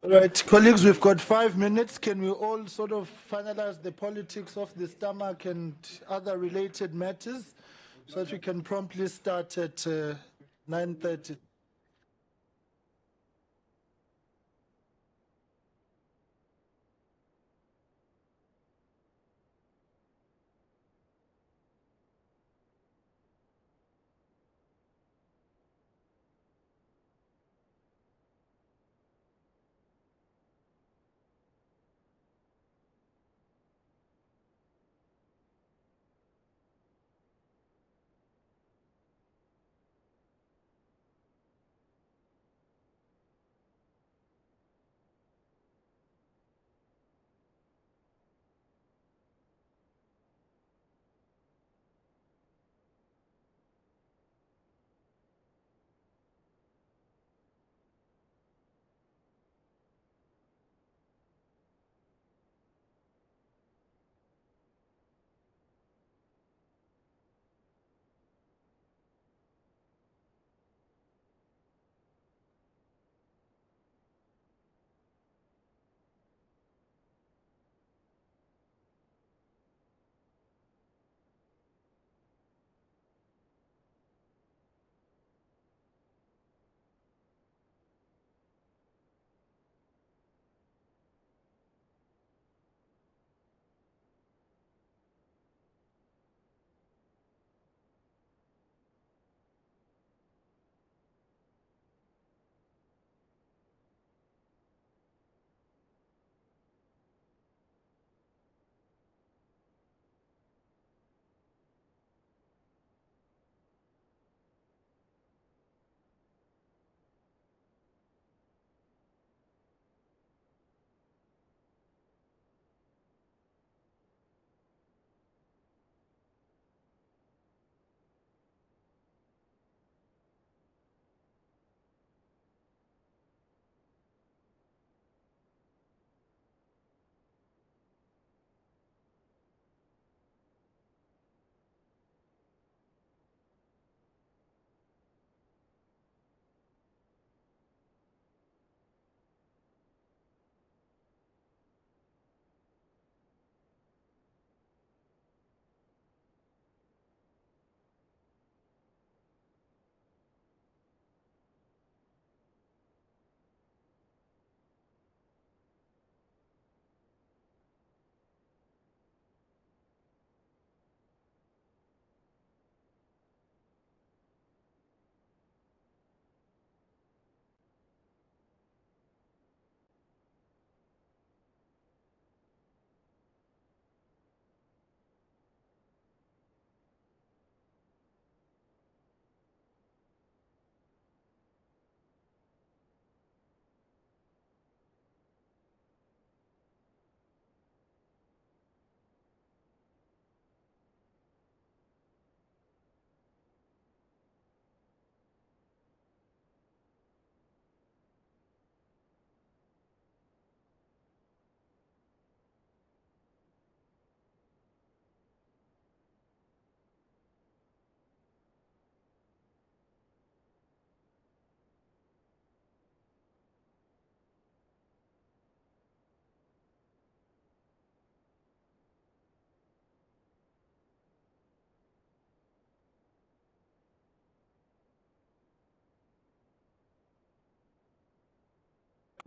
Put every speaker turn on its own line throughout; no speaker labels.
All right, colleagues, we've got 5 minutes. Can we all sort of finalize the politics of the stomach and other related matters so that we can promptly start at 9:30?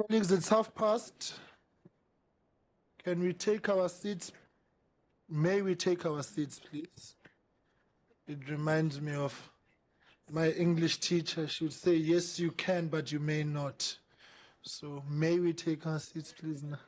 Colleagues, it's past. Can we take our seats? May we take our seats, please? It reminds me of my English teacher. She would say, yes, you can, but you may not. So may we take our seats, please? Now?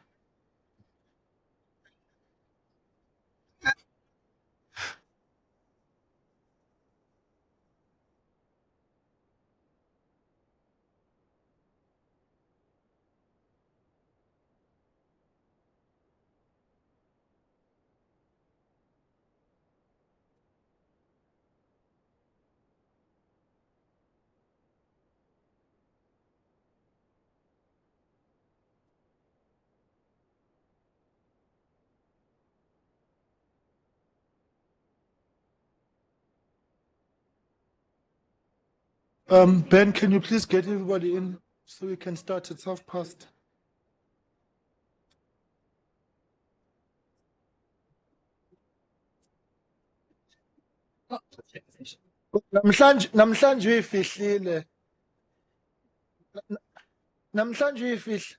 Ben, can you please get everybody in so we can start at past? namhlanje uyifihlile. Namhlanje uyifihle.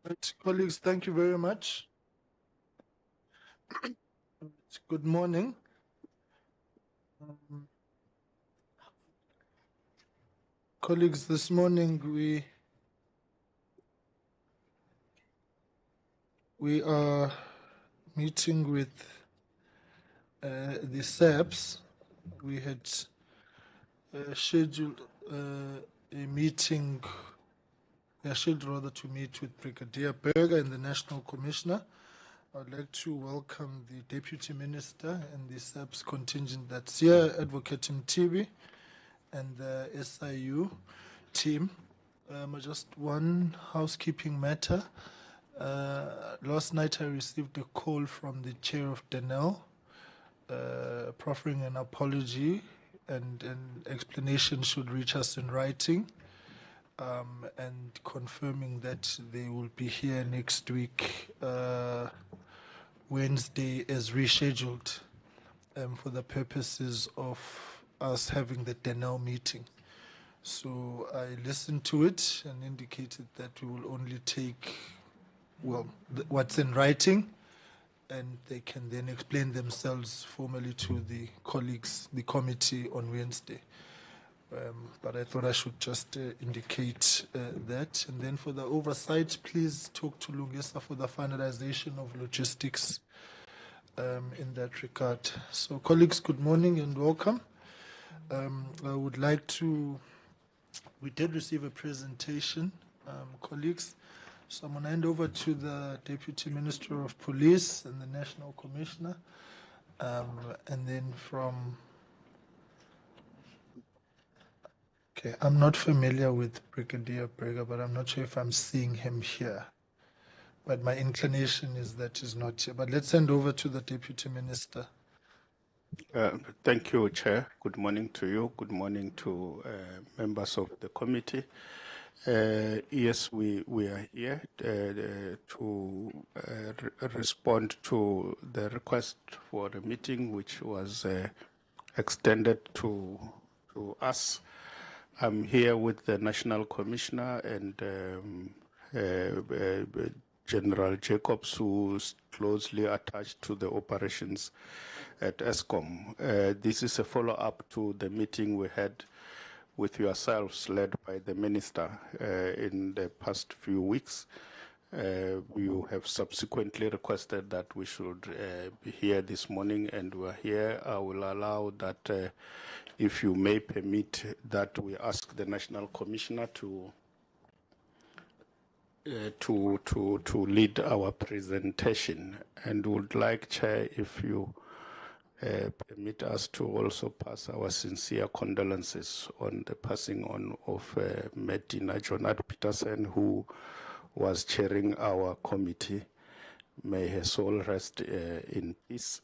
Right, colleagues, thank you very much. Good morning. Colleagues, this morning we are meeting with the SAPS. We had scheduled a meeting. We are scheduled rather to meet with Brigadier Berger and the National Commissioner. I'd like to welcome the Deputy Minister and the SAPS contingent that's here, Advocate Mtibi, and the SIU team. Just one housekeeping matter. Last night I received a call from the chair of Denel, proffering an apology and an explanation should reach us in writing, and confirming that they will be here next week, Wednesday, as rescheduled, for the purposes of us having the Denel meeting. So I listened to it and indicated that we will only take, well, what's in writing, and they can then explain themselves formally to the colleagues, the committee, on Wednesday. But I thought I should just indicate that. And then for the oversight, please talk to Lungisa for the finalization of logistics in that regard. So colleagues, good morning and welcome. I would like to, we did receive a presentation, colleagues. So I'm going to hand over to the Deputy Minister of Police and the National Commissioner. And then from, okay, I'm not familiar with Brigadier Berger, but I'm not sure if I'm seeing him here. But my inclination is that he's not here. But let's hand over to the Deputy Minister.
Thank you, Chair. Good morning to you. Good morning to members of the committee. Yes, we are here to respond to the request for a meeting which was extended to us. I'm here with the National Commissioner and General Jacobs, who's closely attached to the operations at Eskom. This is a follow-up to the meeting we had with yourselves, led by the Minister, in the past few weeks. You have subsequently requested that we should be here this morning, and we're here. I will allow that, if you may permit, that we ask the National Commissioner to lead our presentation, and would like, Chair, if you permit us to also pass our sincere condolences on the passing on of Medina Jonat Peterson, who was chairing our committee. May her soul rest in peace.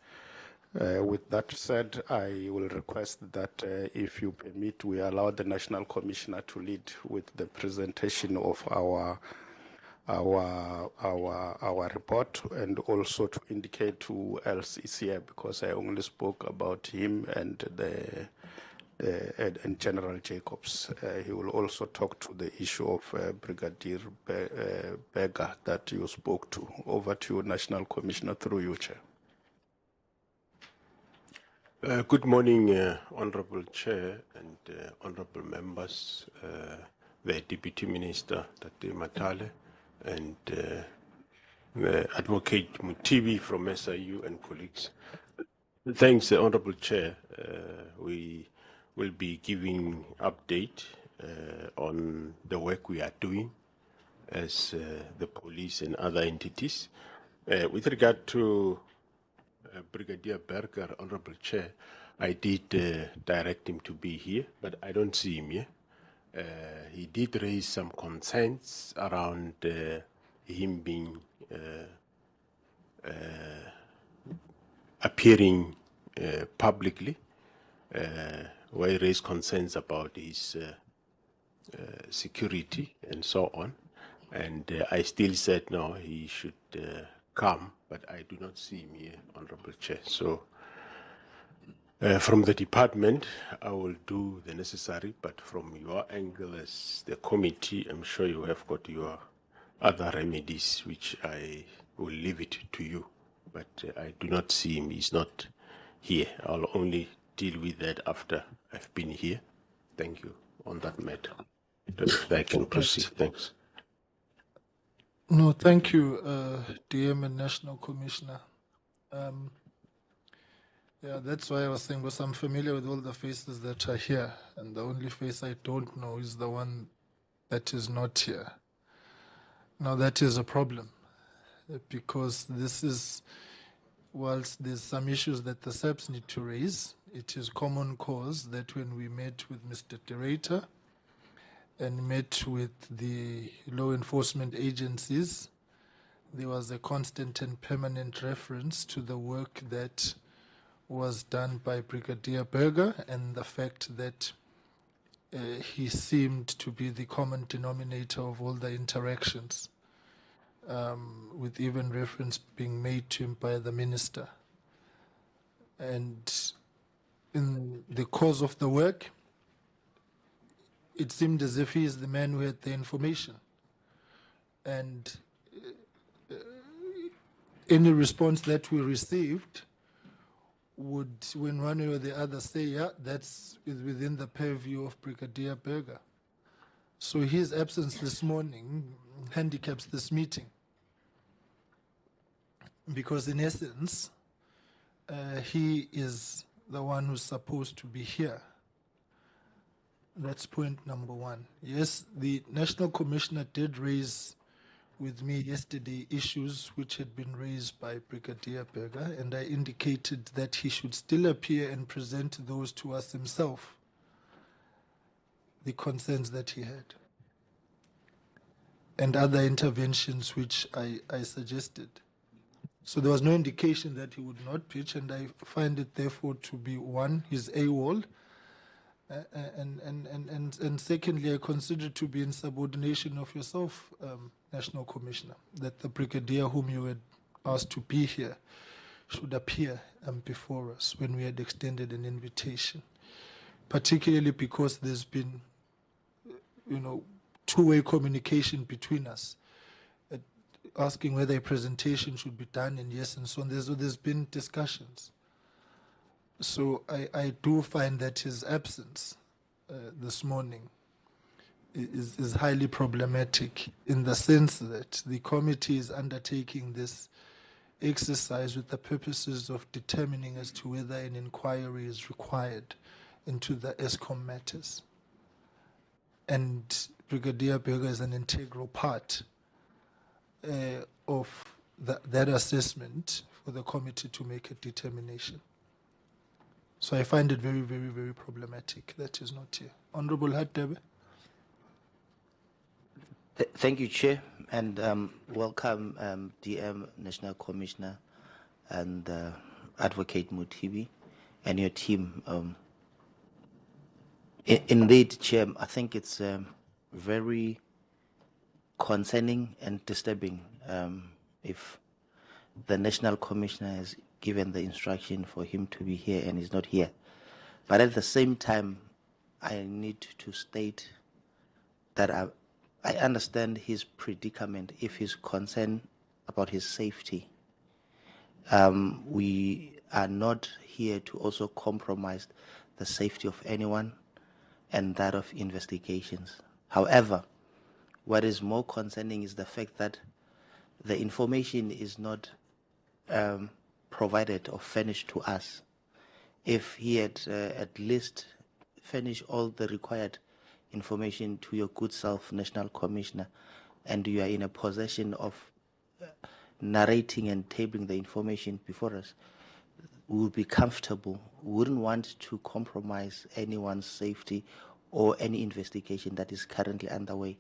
With that said, I will request that if you permit, we allow the National Commissioner to lead with the presentation of our report, and also to indicate who else is here, because I only spoke about him and and General Jacobs. He will also talk to the issue of Brigadier Berger that you spoke to. Over to you, National Commissioner, through you, Chair.
Good morning, Honorable Chair and Honorable Members, the Deputy Minister, Tate Matale, and Advocate Mutibi from SIU and colleagues. Thanks, Honorable Chair. We will be giving update on the work we are doing as the police and other entities. With regard to Brigadier Berger, Honorable Chair, I did direct him to be here, but I don't see him here. He did raise some concerns around him being appearing publicly, where he raised concerns about his security and so on. And I still said no, he should come, but I do not see him here, Honorable Chair. So from the department, I will do the necessary, but from your angle as the committee, I'm sure you have got your other remedies, which I will leave it to you. But I do not see him, he's not here. I'll only deal with that after I've been here. Thank you on that matter. I can proceed. Thanks.
No, thank you, DM and National Commissioner. Yeah, that's why I was saying, because I'm familiar with all the faces that are here, and the only face I don't know is the one that is not here. Now, that is a problem, because this is, whilst there's some issues that the SAPS need to raise, it is common cause that when we met with Mr. Director and met with the law enforcement agencies, there was a constant and permanent reference to the work that was done by Brigadier Berger and the fact that he seemed to be the common denominator of all the interactions, with even reference being made to him by the minister. And in the course of the work, it seemed as if he is the man who had the information. And any response that we received would, when one way or the other, say, yeah, that's within the purview of Brigadier Berger. So his absence this morning handicaps this meeting. Because in essence, he is the one who's supposed to be here. That's point number one. Yes, the National Commissioner did raise with me yesterday issues which had been raised by Brigadier Berger, and I indicated that he should still appear and present those to us himself, the concerns that he had, and other interventions which I suggested. So there was no indication that he would not pitch, and I find it therefore to be, one, his AWOL, and secondly, I consider it to be in subordination of yourself, National Commissioner, that the Brigadier whom you had asked to be here should appear before us when we had extended an invitation, particularly because there's been, two-way communication between us, asking whether a presentation should be done, and yes, and so on. There's been discussions. So I do find that his absence this morning is highly problematic, in the sense that the committee is undertaking this exercise with the purposes of determining as to whether an inquiry is required into the Eskom matters. And Brigadier Berger is an integral part of that assessment for the committee to make a determination. So I find it very, very, very problematic that is not here. Honorable Hadebe.
Thank you, Chair, and welcome, DM National Commissioner and Advocate Mutibi and your team. Indeed, Chair, I think it's very concerning and disturbing if the National Commissioner has given the instruction for him to be here and he's not here. But at the same time, I need to state that I understand his predicament if he's concerned about his safety. We are not here to also compromise the safety of anyone and that of investigations. However, what is more concerning is the fact that the information is not provided or furnished to us. If he had at least furnished all the required information to your good self, National Commissioner, and you are in a possession of narrating and tabling the information before us, we would be comfortable. We wouldn't want to compromise anyone's safety or any investigation that is currently underway.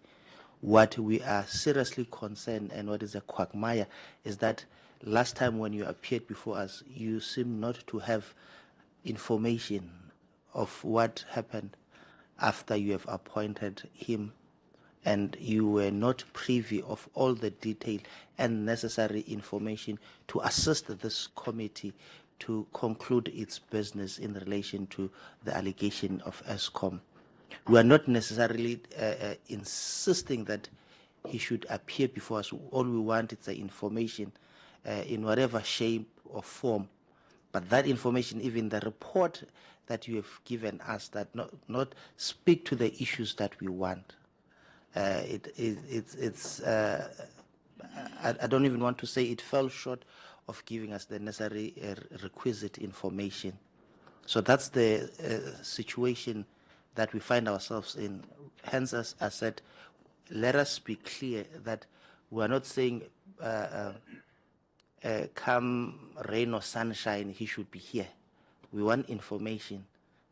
What we are seriously concerned and what is a quagmire is that last time when you appeared before us, you seem not to have information of what happened after you have appointed him, and you were not privy of all the detail and necessary information to assist this committee to conclude its business in relation to the allegation of Eskom. We are not necessarily insisting that he should appear before us. All we want is the information in whatever shape or form. But that information, even the report that you have given us, that not speak to the issues that we want. I don't even want to say it fell short of giving us the necessary requisite information. So that's the situation that we find ourselves in. Hence, as I said, let us be clear that we are not saying come rain or sunshine, he should be here. We want information.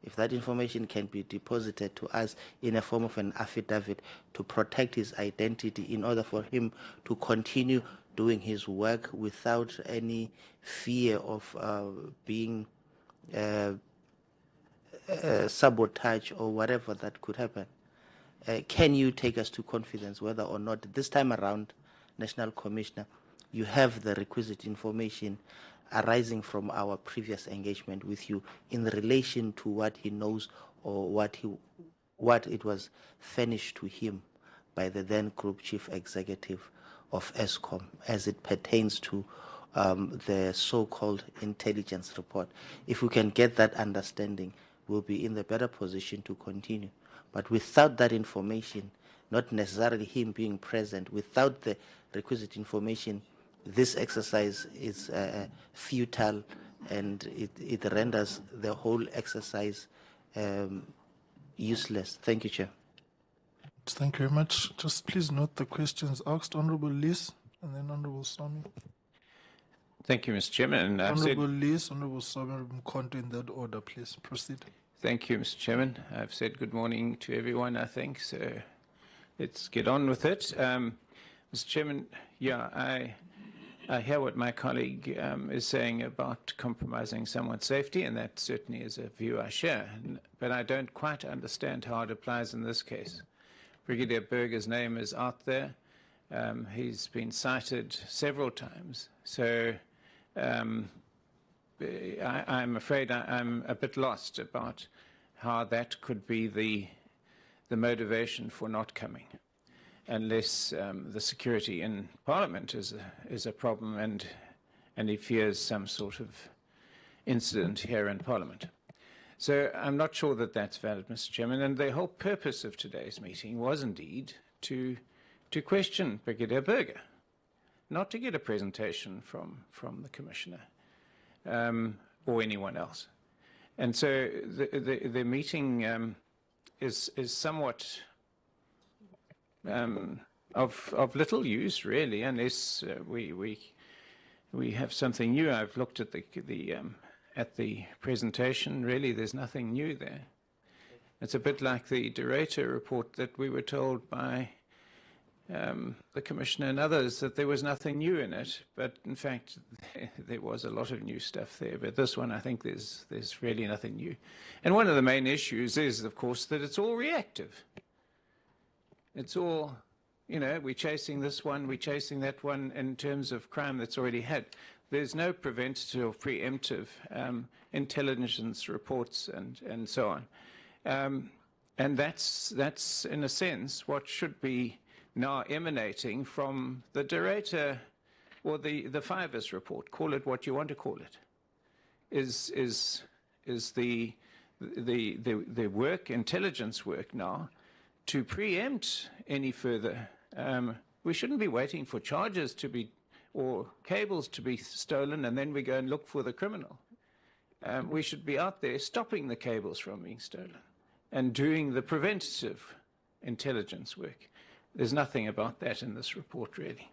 If that information can be deposited to us in a form of an affidavit to protect his identity in order for him to continue doing his work without any fear of being sabotage or whatever that could happen. Can you take us to confidence whether or not this time around, National Commissioner, you have the requisite information arising from our previous engagement with you in relation to what he knows or what it was furnished to him by the then Group Chief Executive of Eskom as it pertains to the so-called intelligence report? If we can get that understanding, we'll be in the better position to continue. But without that information, not necessarily him being present, without the requisite information, this exercise is futile, and it renders the whole exercise useless. Thank you, Chair.
Thank you very much. Just please note the questions asked. Honorable Lees and then Honorable Swami.
Thank you, Mr. Chairman.
Honorable Lees, Honorable Swami, Honorable Mkhonto, in that order, please. Proceed.
Thank you, Mr. Chairman. I've said good morning to everyone, I think, so let's get on with it. Mr. Chairman, yeah, I hear what my colleague is saying about compromising someone's safety, and that certainly is a view I share. But I don't quite understand how it applies in this case. Brigadier Burger's name is out there. He's been cited several times. So I'm afraid I'm a bit lost about how that could be the motivation for not coming, unless the security in Parliament is a problem and he fears some sort of incident here in Parliament. So I'm not sure that that's valid, Mr. Chairman, and the whole purpose of today's meeting was indeed to question Brigadier Burger, not to get a presentation from the Commissioner or anyone else. And so the meeting is somewhat of little use, really, unless we have something new. I've looked at the presentation. Really, there's nothing new there. It's a bit like the Durator report that we were told by the Commissioner and others that there was nothing new in it, but in fact there was a lot of new stuff there. But this one, I think there's really nothing new. And one of the main issues is, of course, that it's all reactive. It's all, you know, we're chasing this one, we're chasing that one in terms of crime that's already had. There's no preventative or preemptive intelligence reports and so on. And that's in a sense what should be now emanating from the Director or the FIVIS report, call it what you want to call it, is the work, intelligence work now, to preempt any further. We shouldn't be waiting for charges to be, or cables to be stolen, and then we go and look for the criminal. We should be out there stopping the cables from being stolen and doing the preventative intelligence work. There's nothing about that in this report, really.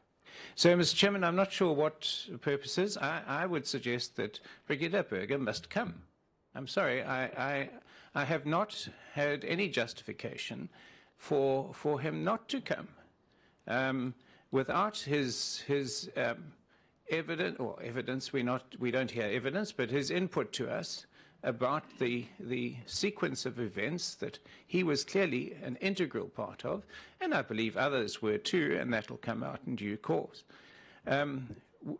So, Mr. Chairman, I'm not sure what the purpose is. I would suggest that Brigadier Burger must come. I'm sorry, I have not had any justification for him not to come. Without his evidence, we don't hear evidence, but his input to us about the sequence of events that he was clearly an integral part of, and I believe others were too, and that will come out in due course.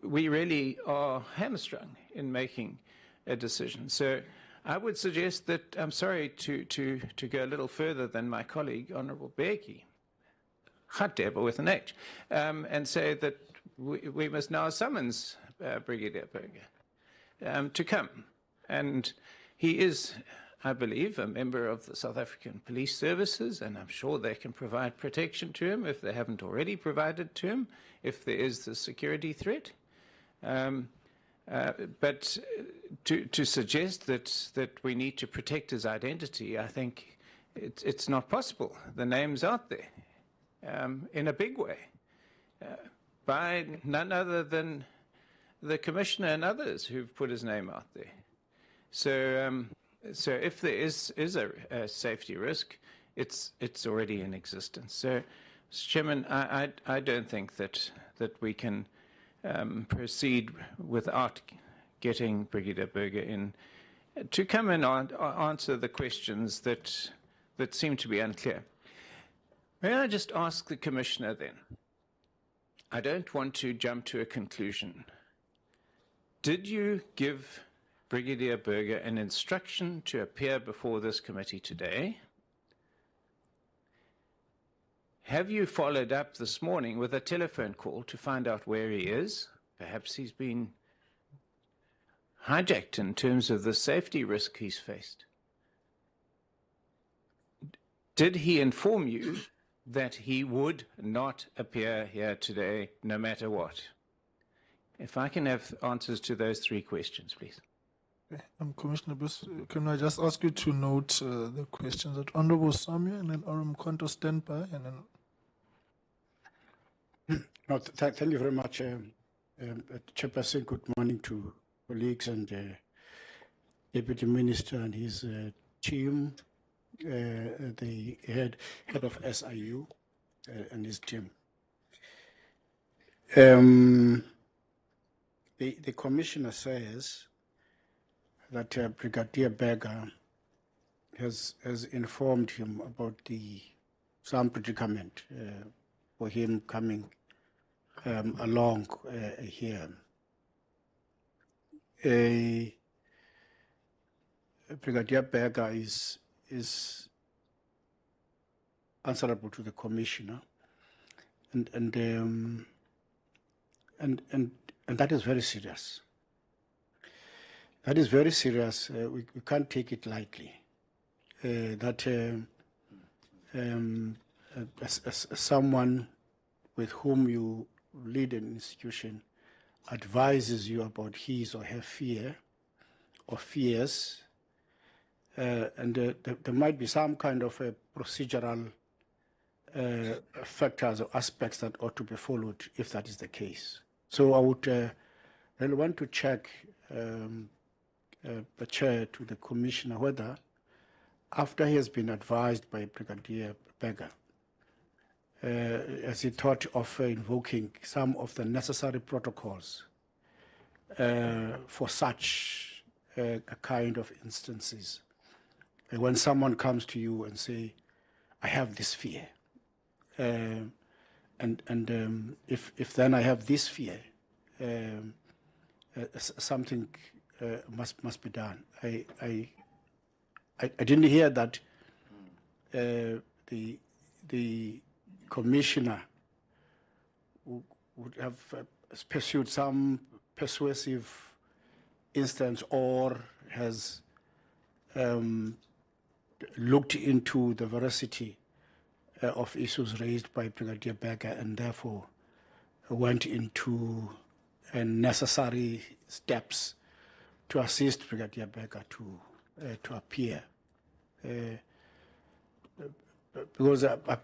We really are hamstrung in making a decision. So I would suggest that, I'm sorry to go a little further than my colleague, Honourable Begi, Khateba with an H, and say that we must now summons Brigadier Burger to come. And he is, I believe, a member of the South African Police Services, and I'm sure they can provide protection to him if they haven't already provided to him, if there is the security threat. But to suggest that we need to protect his identity, I think it's not possible. The name's out there in a big way by none other than the Commissioner and others who've put his name out there. So if there is a safety risk, it's already in existence. So, Mr. Chairman, I don't think that we can proceed without getting Brigadier Burger in to come and answer the questions that seem to be unclear. May I just ask the Commissioner then? I don't want to jump to a conclusion. Did you give Brigadier Burger an instruction to appear before this committee today? Have you followed up this morning with a telephone call to find out where he is? Perhaps he's been hijacked in terms of the safety risk he's faced. Did he inform you that he would not appear here today no matter what? If I can have answers to those three questions, please.
Commissioner Bruce, can I just ask you to note the questions that Honourable Samia and then Honourable Mkonto stand by, and then.
No, thank you very much, Chairperson. Good morning to colleagues and Deputy Minister and his team, the head of SIU and his team. The Commissioner says that Brigadier Burger has informed him about some predicament for him coming along here. Brigadier Burger is answerable to the Commissioner, and that is very serious. That is very serious. We can't take it lightly. As someone with whom you lead an institution advises you about his or her fear or fears, and there might be some kind of a procedural factors or aspects that ought to be followed if that is the case. So I would really want to check the chair to the Commissioner whether, after he has been advised by Brigadier Burger, as he thought of invoking some of the necessary protocols for such a kind of instances. When someone comes to you and say, I have this fear, and if then I have this fear, something must be done. I didn't hear that the commissioner would have pursued some persuasive instance or has looked into the veracity of issues raised by Brigadier Berger and therefore went into necessary steps to assist Brigadier Berger to appear. Because I'd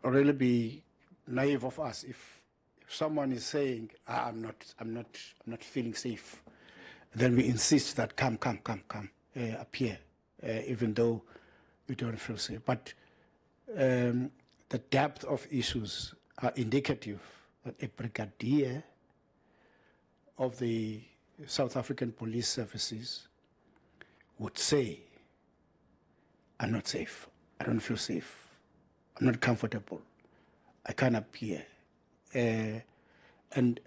really be naive of us if someone is saying, I'm not feeling safe, then we insist that come, appear, even though we don't feel safe. But the depth of issues are indicative that a brigadier of the South African Police Services would say, I'm not safe, I don't feel safe, I'm not comfortable, I can't appear. And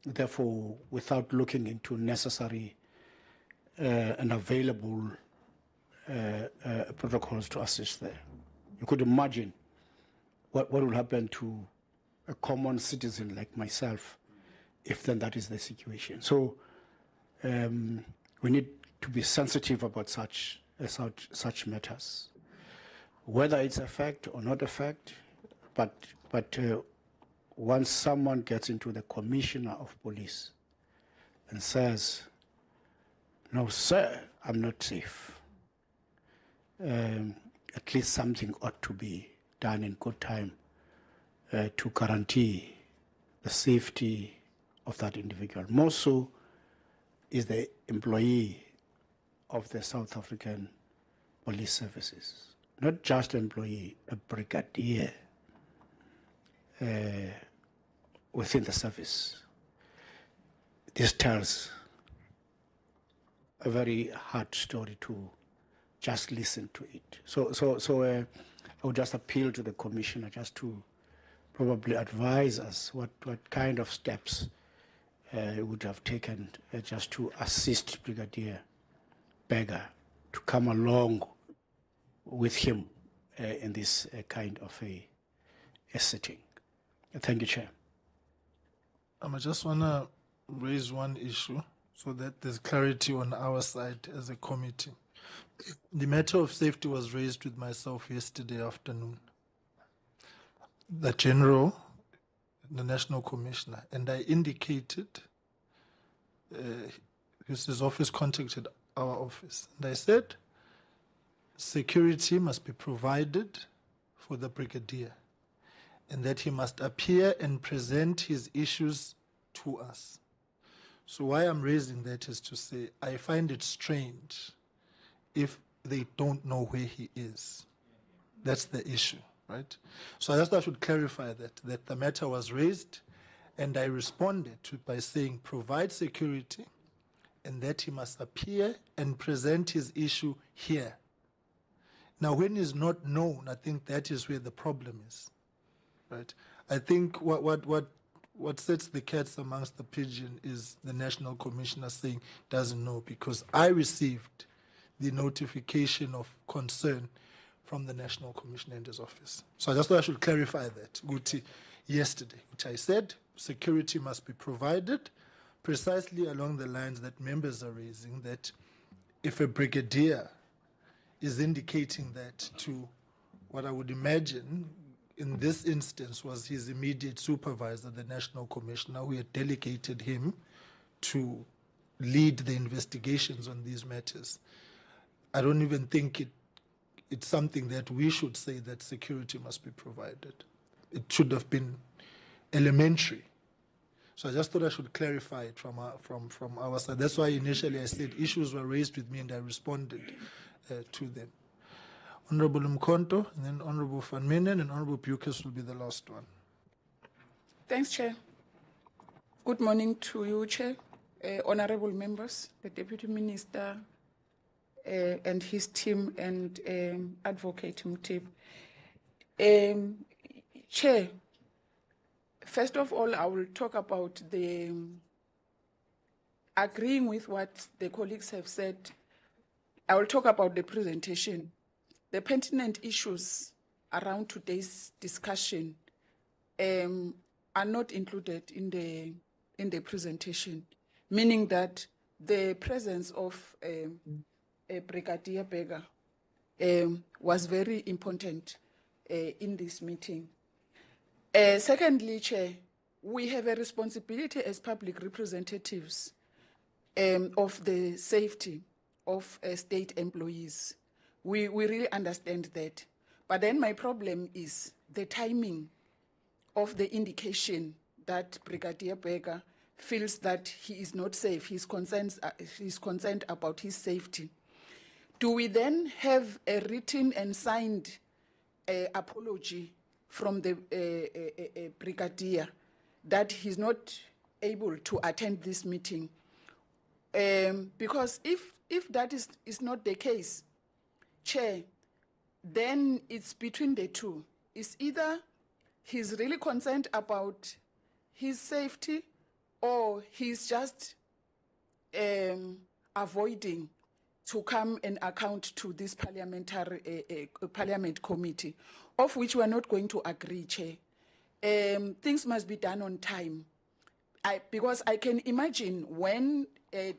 therefore, without looking into necessary and available protocols to assist there. You could imagine what will happen to a common citizen like myself if then that is the situation. So we need to be sensitive about such matters, whether it's a fact or not a fact. But once someone gets into the commissioner of police and says, no, sir, I'm not safe, at least something ought to be done in good time to guarantee the safety of that individual. More so is the employee of the South African Police Services, not just an employee, a brigadier within the service. This tells a very hard story to just listen to it. So I would just appeal to the commissioner just to probably advise us what kind of steps he would have taken just to assist Brigadier Berger to come along with him in this kind of a setting. Thank you, Chair.
I just want to raise one issue so that there's clarity on our side as a committee. The matter of safety was raised with myself yesterday afternoon. The General, the National Commissioner, and I indicated his office contacted our office. And I said, security must be provided for the brigadier and that he must appear and present his issues to us. So why I'm raising that is to say, I find it strange if they don't know where he is. That's the issue, right? So I just thought I should clarify that the matter was raised, and I responded to it by saying, provide security, and that he must appear and present his issue here. Now, when he's not known, I think that is where the problem is, right? I think what sets the cats amongst the pigeon is the National Commissioner saying doesn't know, because I received the notification of concern from the National Commissioner and his office. So I just thought I should clarify that. Guti, yesterday, which I said, security must be provided precisely along the lines that members are raising, that if a brigadier is indicating that to what I would imagine in this instance was his immediate supervisor, the National Commissioner, who had delegated him to lead the investigations on these matters, I don't even think it's something that we should say that security must be provided. It should have been elementary. So I just thought I should clarify it from our side. That's why initially I said issues were raised with me and I responded to them. Honorable Mkonto, and then Honorable Van Minen, and Honorable Bukes will be the last one.
Thanks, Chair. Good morning to you, Chair, honorable members, the Deputy Minister and his team, and Advocate Mutip. Chair, first of all, I will talk about the agreeing with what the colleagues have said. I will talk about the presentation. The pertinent issues around today's discussion are not included in the presentation, meaning that the presence of Brigadier Berger was very important in this meeting. Secondly, Chair, we have a responsibility as public representatives of the safety of state employees. We really understand that. But then my problem is the timing of the indication that Brigadier Berger feels that he is not safe, he's concerned about his safety. Do we then have a written and signed apology from the Brigadier that he's not able to attend this meeting? Because if that is not the case, Chair, then it's between the two. It's either he's really concerned about his safety, or he's just avoiding to come and account to this parliament committee, of which we are not going to agree, Chair. Things must be done on time. Because I can imagine when they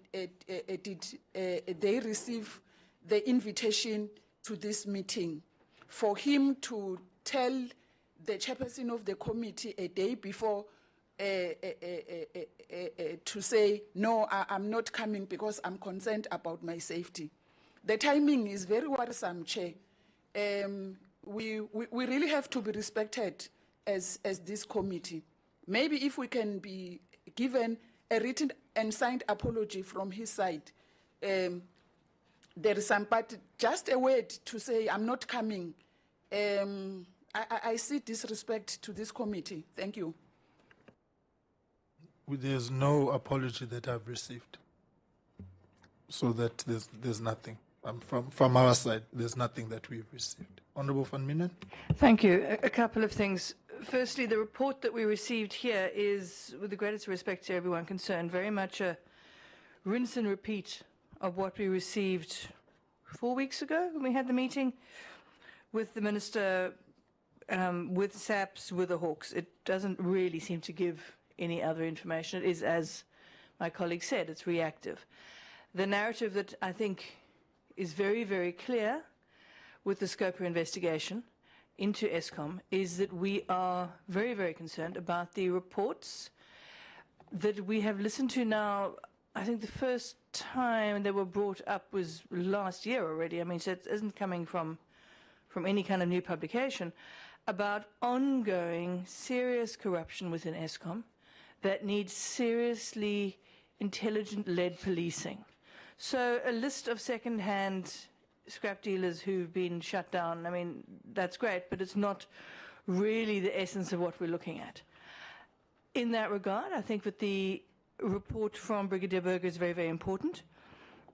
receive the invitation to this meeting, for him to tell the chairperson of the committee a day before to say, no, I'm not coming because I'm concerned about my safety. The timing is very worrisome, Chair. We really have to be respected as this committee. Maybe if we can be given a written and signed apology from his side, there is some, but just a word to say, I'm not coming. I see disrespect to this committee. Thank you.
There's no apology that I've received. So that there's nothing. From our side, there's nothing that we've received. Honorable Van Minen?
Thank you. A couple of things. Firstly, the report that we received here is, with the greatest respect to everyone concerned, very much a rinse and repeat of what we received 4 weeks ago when we had the meeting with the Minister, with SAPS, with the Hawks. It doesn't really seem to give any other information. It is, as my colleague said, it's reactive. The narrative that I think is very, very clear with the scope of investigation into Eskom is that we are very, very concerned about the reports that we have listened to now. I think the first time they were brought up was last year already. I mean, so it isn't coming from any kind of new publication, about ongoing serious corruption within Eskom that needs seriously intelligent-led policing. So a list of second-hand scrap dealers who've been shut down, I mean, that's great, but it's not really the essence of what we're looking at. In that regard, I think that the report from Brigadier Berger is very, very important.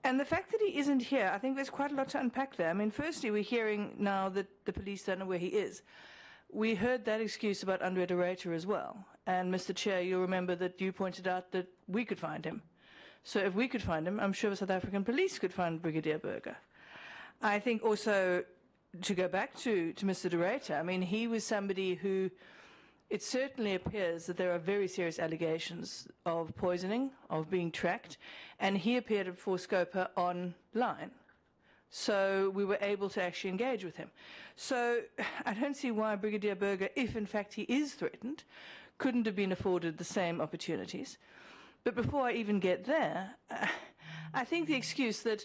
And the fact that he isn't here, I think there's quite a lot to unpack there. I mean, firstly, we're hearing now that the police don't know where he is. We heard that excuse about Andre de Ruyter as well. And Mr. Chair, you'll remember that you pointed out that we could find him. So if we could find him, I'm sure the South African police could find Brigadier Berger. I think also, to go back to Mr. de Ruyter, I mean, he was somebody who, it certainly appears that there are very serious allegations of poisoning, of being tracked, and he appeared before Scopa online. So we were able to actually engage with him. So I don't see why Brigadier Berger, if in fact he is threatened, couldn't have been afforded the same opportunities. But before I even get there, I think the excuse that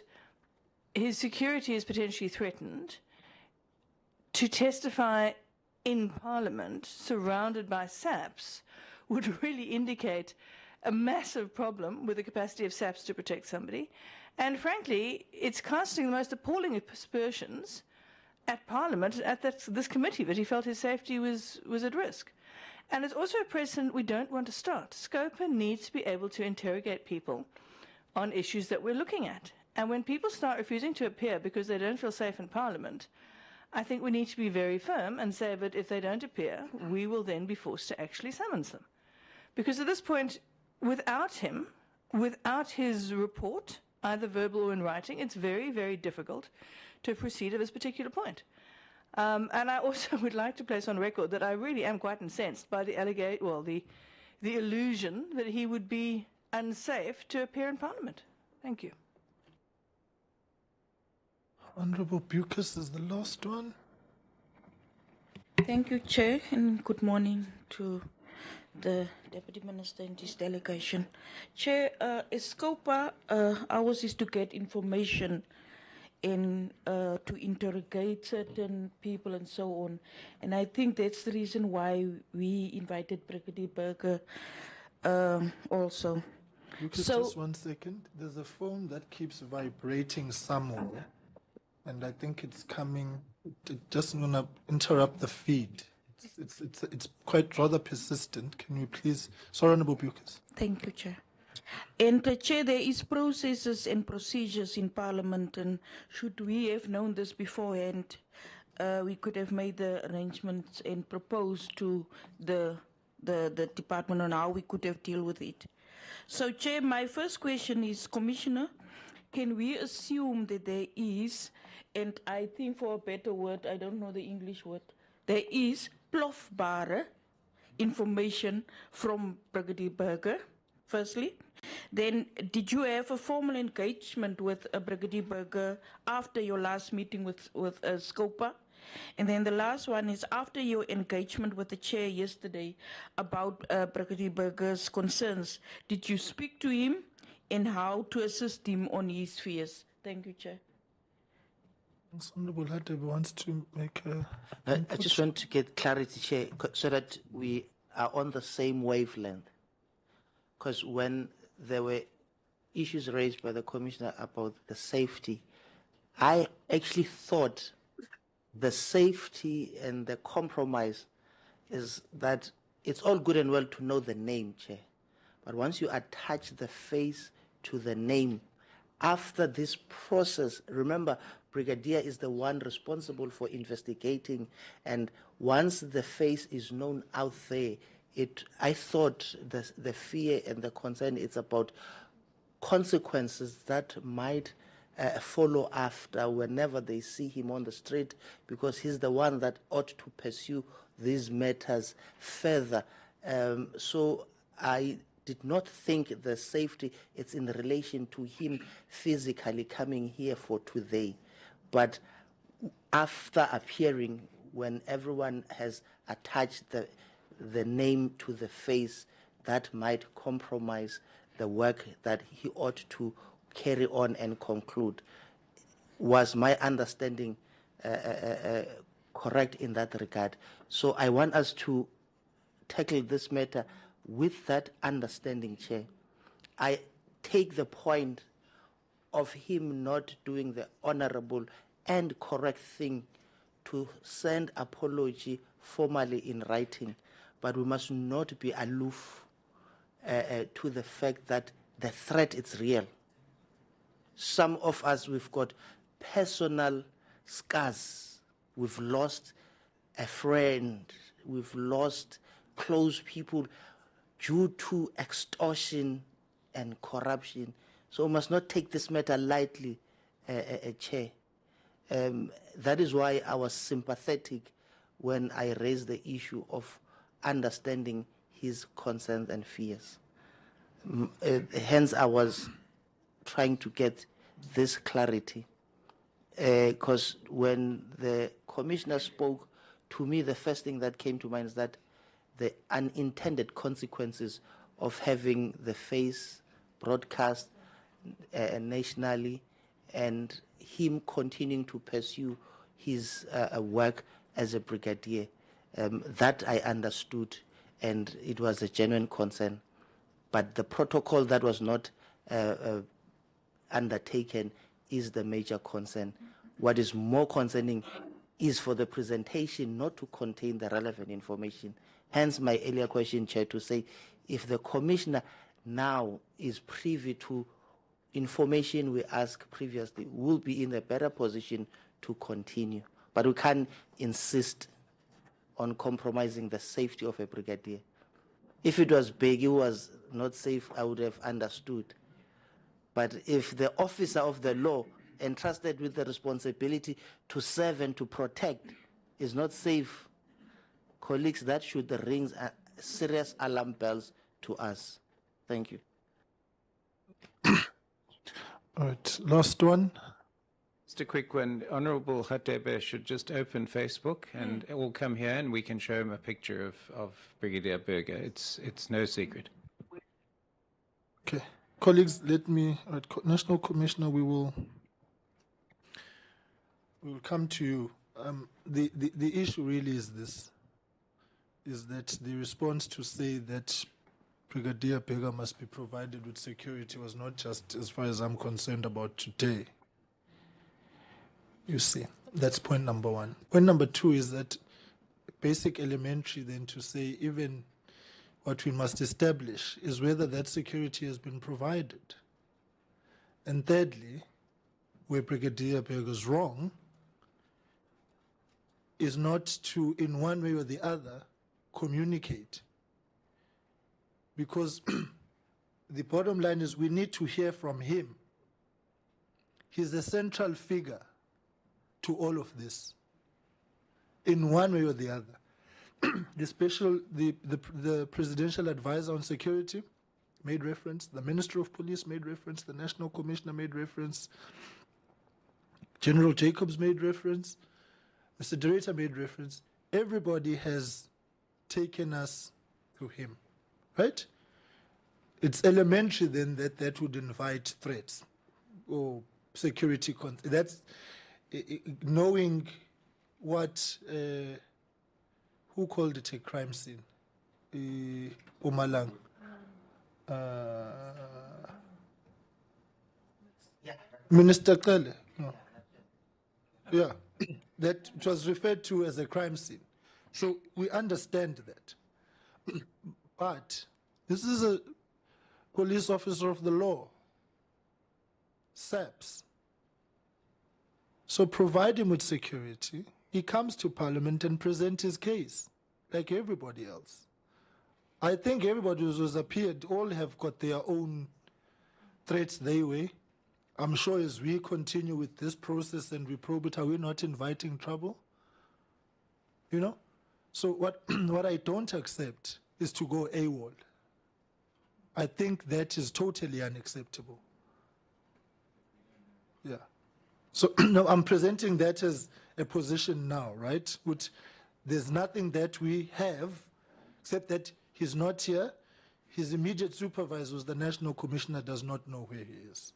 his security is potentially threatened to testify in Parliament surrounded by SAPS would really indicate a massive problem with the capacity of SAPS to protect somebody. And frankly, it's casting the most appalling aspersions at Parliament, at this committee, that he felt his safety was at risk. And it's also a precedent we don't want to start. SCOPA needs to be able to interrogate people on issues that we're looking at. And when people start refusing to appear because they don't feel safe in Parliament, I think we need to be very firm and say that if they don't appear, we will then be forced to actually summons them. Because at this point, without him, without his report, either verbal or in writing, it's very, very difficult to proceed at this particular point. And I also would like to place on record that I really am quite incensed by the illusion that he would be unsafe to appear in Parliament. Thank you.
Honourable Bucas is the last one.
Thank you, Chair, and good morning to the Deputy Minister and his delegation. Chair, SCOPA, ours is to get information and to interrogate certain people and so on. And I think that's the reason why we invited Brigadier Berger also.
Just 1 second. There's a phone that keeps vibrating somewhere, and I think it's coming. It doesn't want to interrupt the feed. It's quite rather persistent. Can you please? Sorry, Honourable Bucas.
Thank you, Chair. And Chair, there is processes and procedures in Parliament, and should we have known this beforehand, we could have made the arrangements and proposed to the department on how we could have dealt with it. So, Chair, my first question is, Commissioner, can we assume that there is, and I think for a better word, I don't know the English word, there is plofbare information from Brigadier Berger, firstly? Then, did you have a formal engagement with Brigadier Berger after your last meeting with SCOPA? And then the last one is, after your engagement with the chair yesterday about Brigadier Berger's concerns, did you speak to him and how to assist him on his fears? Thank you, Chair.
Honourable Hadebe wants to make a...
I just want to get clarity, Chair, so that we are on the same wavelength. Because when there were issues raised by the Commissioner about the safety, I actually thought the safety and the compromise is that it's all good and well to know the name, Chair. But once you attach the face to the name, after this process, remember, Brigadier is the one responsible for investigating, and once the face is known out there, I thought the fear and the concern is about consequences that might follow after whenever they see him on the street, because he's the one that ought to pursue these matters further. So I did not think the safety, it's in relation to him physically coming here for today. But after appearing, when everyone has attached the name to the face, that might compromise the work that he ought to carry on and conclude. Was my understanding correct in that regard? So I want us to tackle this matter with that understanding, Chair. I take the point of him not doing the honorable and correct thing to send apology formally in writing, but we must not be aloof to the fact that the threat is real. Some of us, we've got personal scars. We've lost a friend. We've lost close people due to extortion and corruption. So we must not take this matter lightly, Chair. That is why I was sympathetic when I raised the issue of understanding his concerns and fears. Hence, I was trying to get this clarity. Because when the Commissioner spoke to me, the first thing that came to mind is that the unintended consequences of having the face broadcast nationally and him continuing to pursue his work as a brigadier. That I understood, and it was a genuine concern. But the protocol that was not undertaken is the major concern. What is more concerning is for the presentation not to contain the relevant information. Hence my earlier question, Chair, to say if the Commissioner now is privy to information we asked previously, will be in a better position to continue. But we can't insist on compromising the safety of a brigadier. If it was Brig who was not safe, I would have understood. But if the officer of the law entrusted with the responsibility to serve and to protect is not safe, colleagues, that should ring serious alarm bells to us. Thank you.
All right, last one.
Just a quick one. Honourable Khatebe should just open Facebook and it will come here and we can show him a picture of Brigadier Burger. It's no secret.
Okay, colleagues, let me, National Commissioner, we will come to you. The issue really is this, is that the response to say that Brigadier Burger must be provided with security was not just, as far as I'm concerned, about today. You see, that's point number one. Point number two is that basic elementary then to say even what we must establish is whether that security has been provided. And thirdly, where Brigadier Burger is wrong, is not to, in one way or the other, communicate. Because the bottom line is we need to hear from him. He's a central figure to all of this, in one way or the other. The presidential advisor on security made reference, the Minister of Police made reference, the National Commissioner made reference, General Jacobs made reference, Mr. Director made reference. Everybody has taken us to him, right? It's elementary then that would invite threats or security. That's knowing what, who called it a crime scene? Umalang. Minister Kale. No. Yeah, that was referred to as a crime scene. So we understand that. But this is a police officer of the law, SAPS. So provide him with security. He comes to Parliament and presents his case, like everybody else. I think everybody who's appeared all have got their own threats their way. I'm sure as we continue with this process and we probe it, are we not inviting trouble? You know? So what I don't accept is to go AWOL. I think that is totally unacceptable. Yeah. So no, I'm presenting that as a position now, right? Which there's nothing that we have except that he's not here. His immediate supervisor, the National Commissioner, does not know where he is.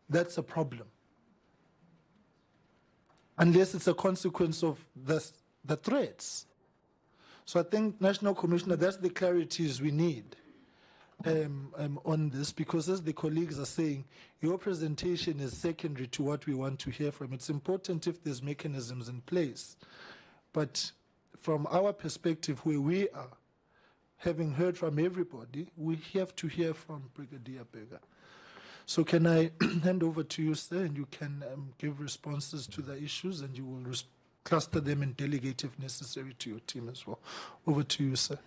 That's a problem. Unless it's a consequence of the threats. So I think, National Commissioner, that's the clarities we need on this, because as the colleagues are saying, your presentation is secondary to what we want to hear from. It's important if there's mechanisms in place. But from our perspective, where we are, having heard from everybody, we have to hear from Brigadier Burger. So can I hand over to you, sir, and you can give responses to the issues, and you will cluster them and delegate if necessary to your team as well. Over to you, sir.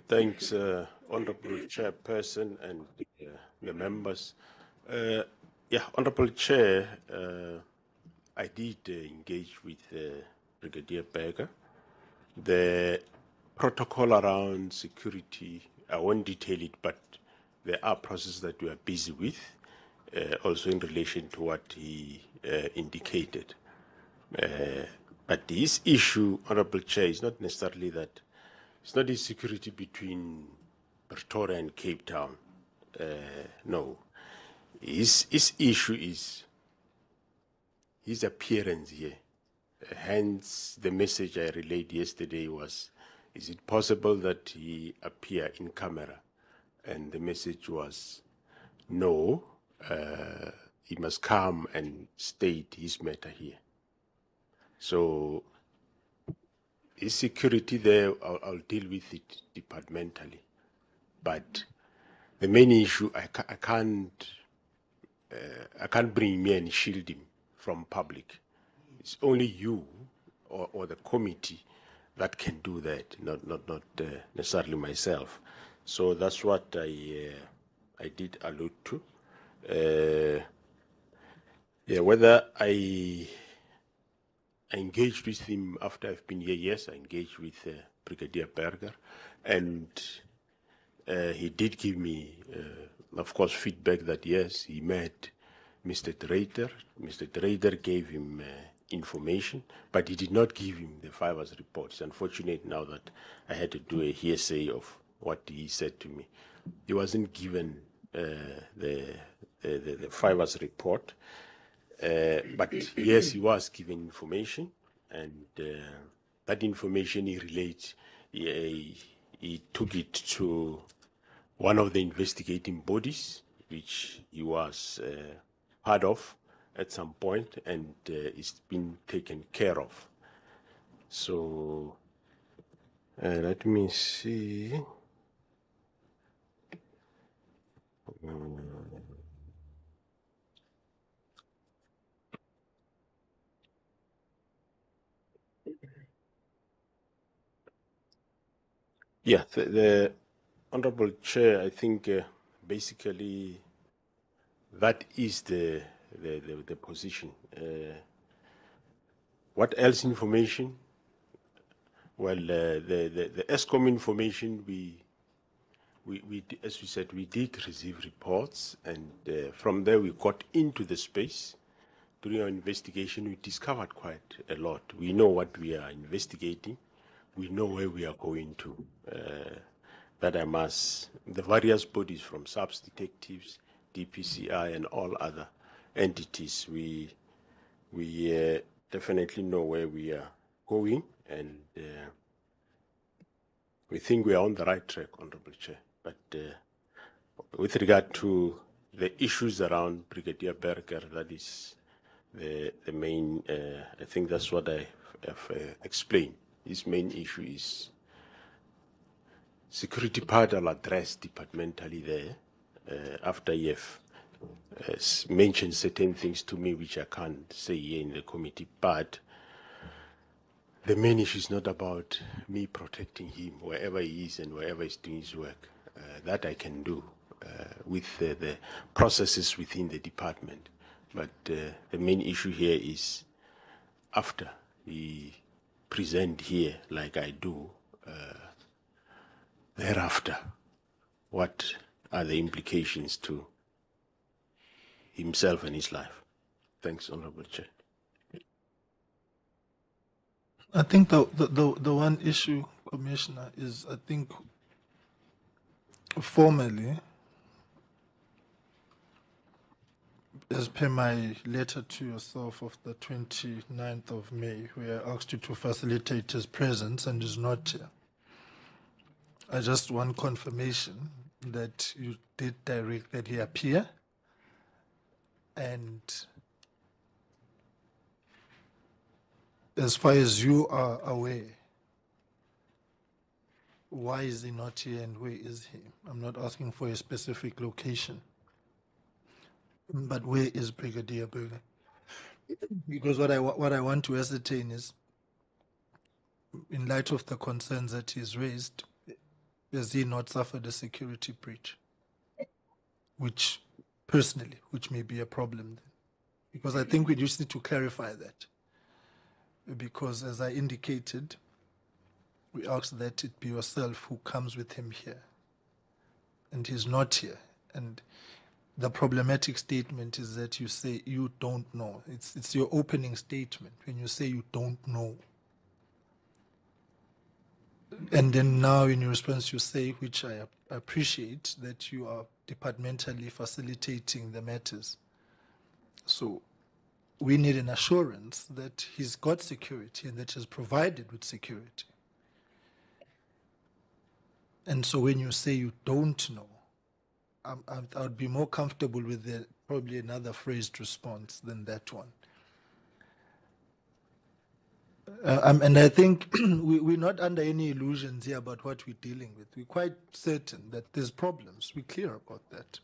Thanks, Honourable Chairperson and the members. Yeah, Honourable Chair, I did engage with Brigadier Burger. The protocol around security, I won't detail it, but there are processes that we are busy with, also in relation to what he indicated. But this issue, Honourable Chair, is not necessarily that. It's not insecurity between Pretoria and Cape Town. No. His issue is his appearance here. Hence, the message I relayed yesterday was, is it possible that he appear in camera? And the message was, no, he must come and state his matter here. So is security there? I'll deal with it departmentally. But the main issue, I can't bring me and shield him from public. It's only you or the committee that can do that, not necessarily myself. So that's what I did allude to. Yeah, whether I engaged with him after I've been here, yes, I engaged with Brigadier Berger, and he did give me, of course, feedback that yes, he met Mr. Trader. Mr. Trader gave him information, but he did not give him the Fivers report. It's unfortunate now that I had to do a hearsay of what he said to me. He wasn't given the Fivers report, but yes, he was given information, and that information he relates, he took it to one of the investigating bodies, which he was part of at some point, and it's been taken care of. So let me see. Yeah, the Honorable Chair, I think basically that is the position. What else information? Well, the Eskom information, as we said, we did receive reports, and from there we got into the space. During our investigation, we discovered quite a lot. We know what we are investigating. We know where we are going to. That I must, the various bodies from SAPS, detectives, DPCI, and all other entities, we definitely know where we are going, and we think we are on the right track, Honorable Chair. But with regard to the issues around Brigadier Berger, that is the main, I think that's what I have explained. His main issue is security part. I'll address departmentally there after you have mentioned certain things to me which I can't say here in the committee, but the main issue is not about me protecting him wherever he is and wherever he's doing his work. That I can do with the processes within the department. But the main issue here is after we present here, like I do, thereafter, what are the implications to himself and his life? Thanks, Honorable Chair.
I think the one issue, Commissioner, is I think formally, as per my letter to yourself of the 29th of May, where I asked you to facilitate his presence and is not here. I just want confirmation that you did direct that he appear, and as far as you are aware, why is he not here and where is he? I'm not asking for a specific location, but where is Brigadier Berger? Because what I want to ascertain is, in light of the concerns that he's raised, has he not suffered a security breach? Which, personally, which may be a problem then. Because I think we just need to clarify that. Because as I indicated, we asked that it be yourself who comes with him here. And he's not here. And the problematic statement is that you say you don't know. It's your opening statement when you say you don't know. And then now in your response you say, which I appreciate, that you are departmentally facilitating the matters. So we need an assurance that he's got security and that he's provided with security. And so when you say you don't know, I would be more comfortable with probably another phrased response than that one. And I think we're not under any illusions here about what we're dealing with. We're quite certain that there's problems. We're clear about that.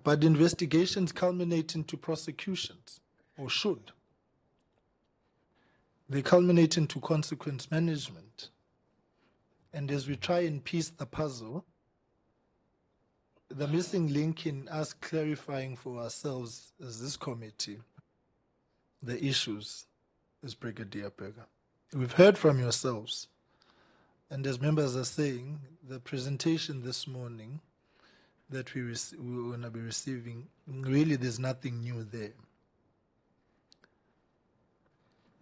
But investigations culminate into prosecutions, or should. They culminate into consequence management. And as we try and piece the puzzle, the missing link in us clarifying for ourselves as this committee the issues is Brigadier Berger. We've heard from yourselves, and as members are saying, the presentation this morning that we're going to be receiving, really there's nothing new there.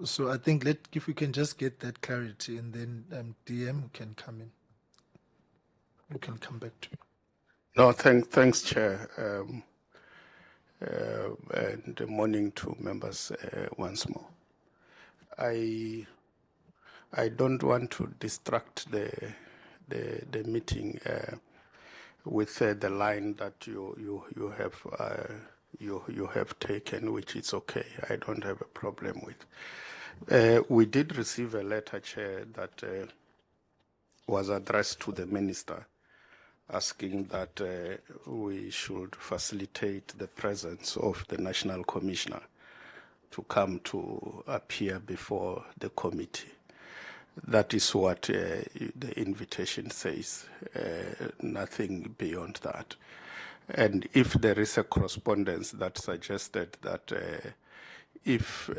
So I think if we can just get that clarity, and then DM can come in. We can come back to you.
No, thanks, Chair. And morning to members once more. I don't want to distract the meeting with the line that you have taken, which is okay. I don't have a problem with. We did receive a letter, Chair, that was addressed to the Minister, asking that we should facilitate the presence of the National Commissioner to come to appear before the committee. That is what the invitation says, nothing beyond that. And if there is a correspondence that suggested that if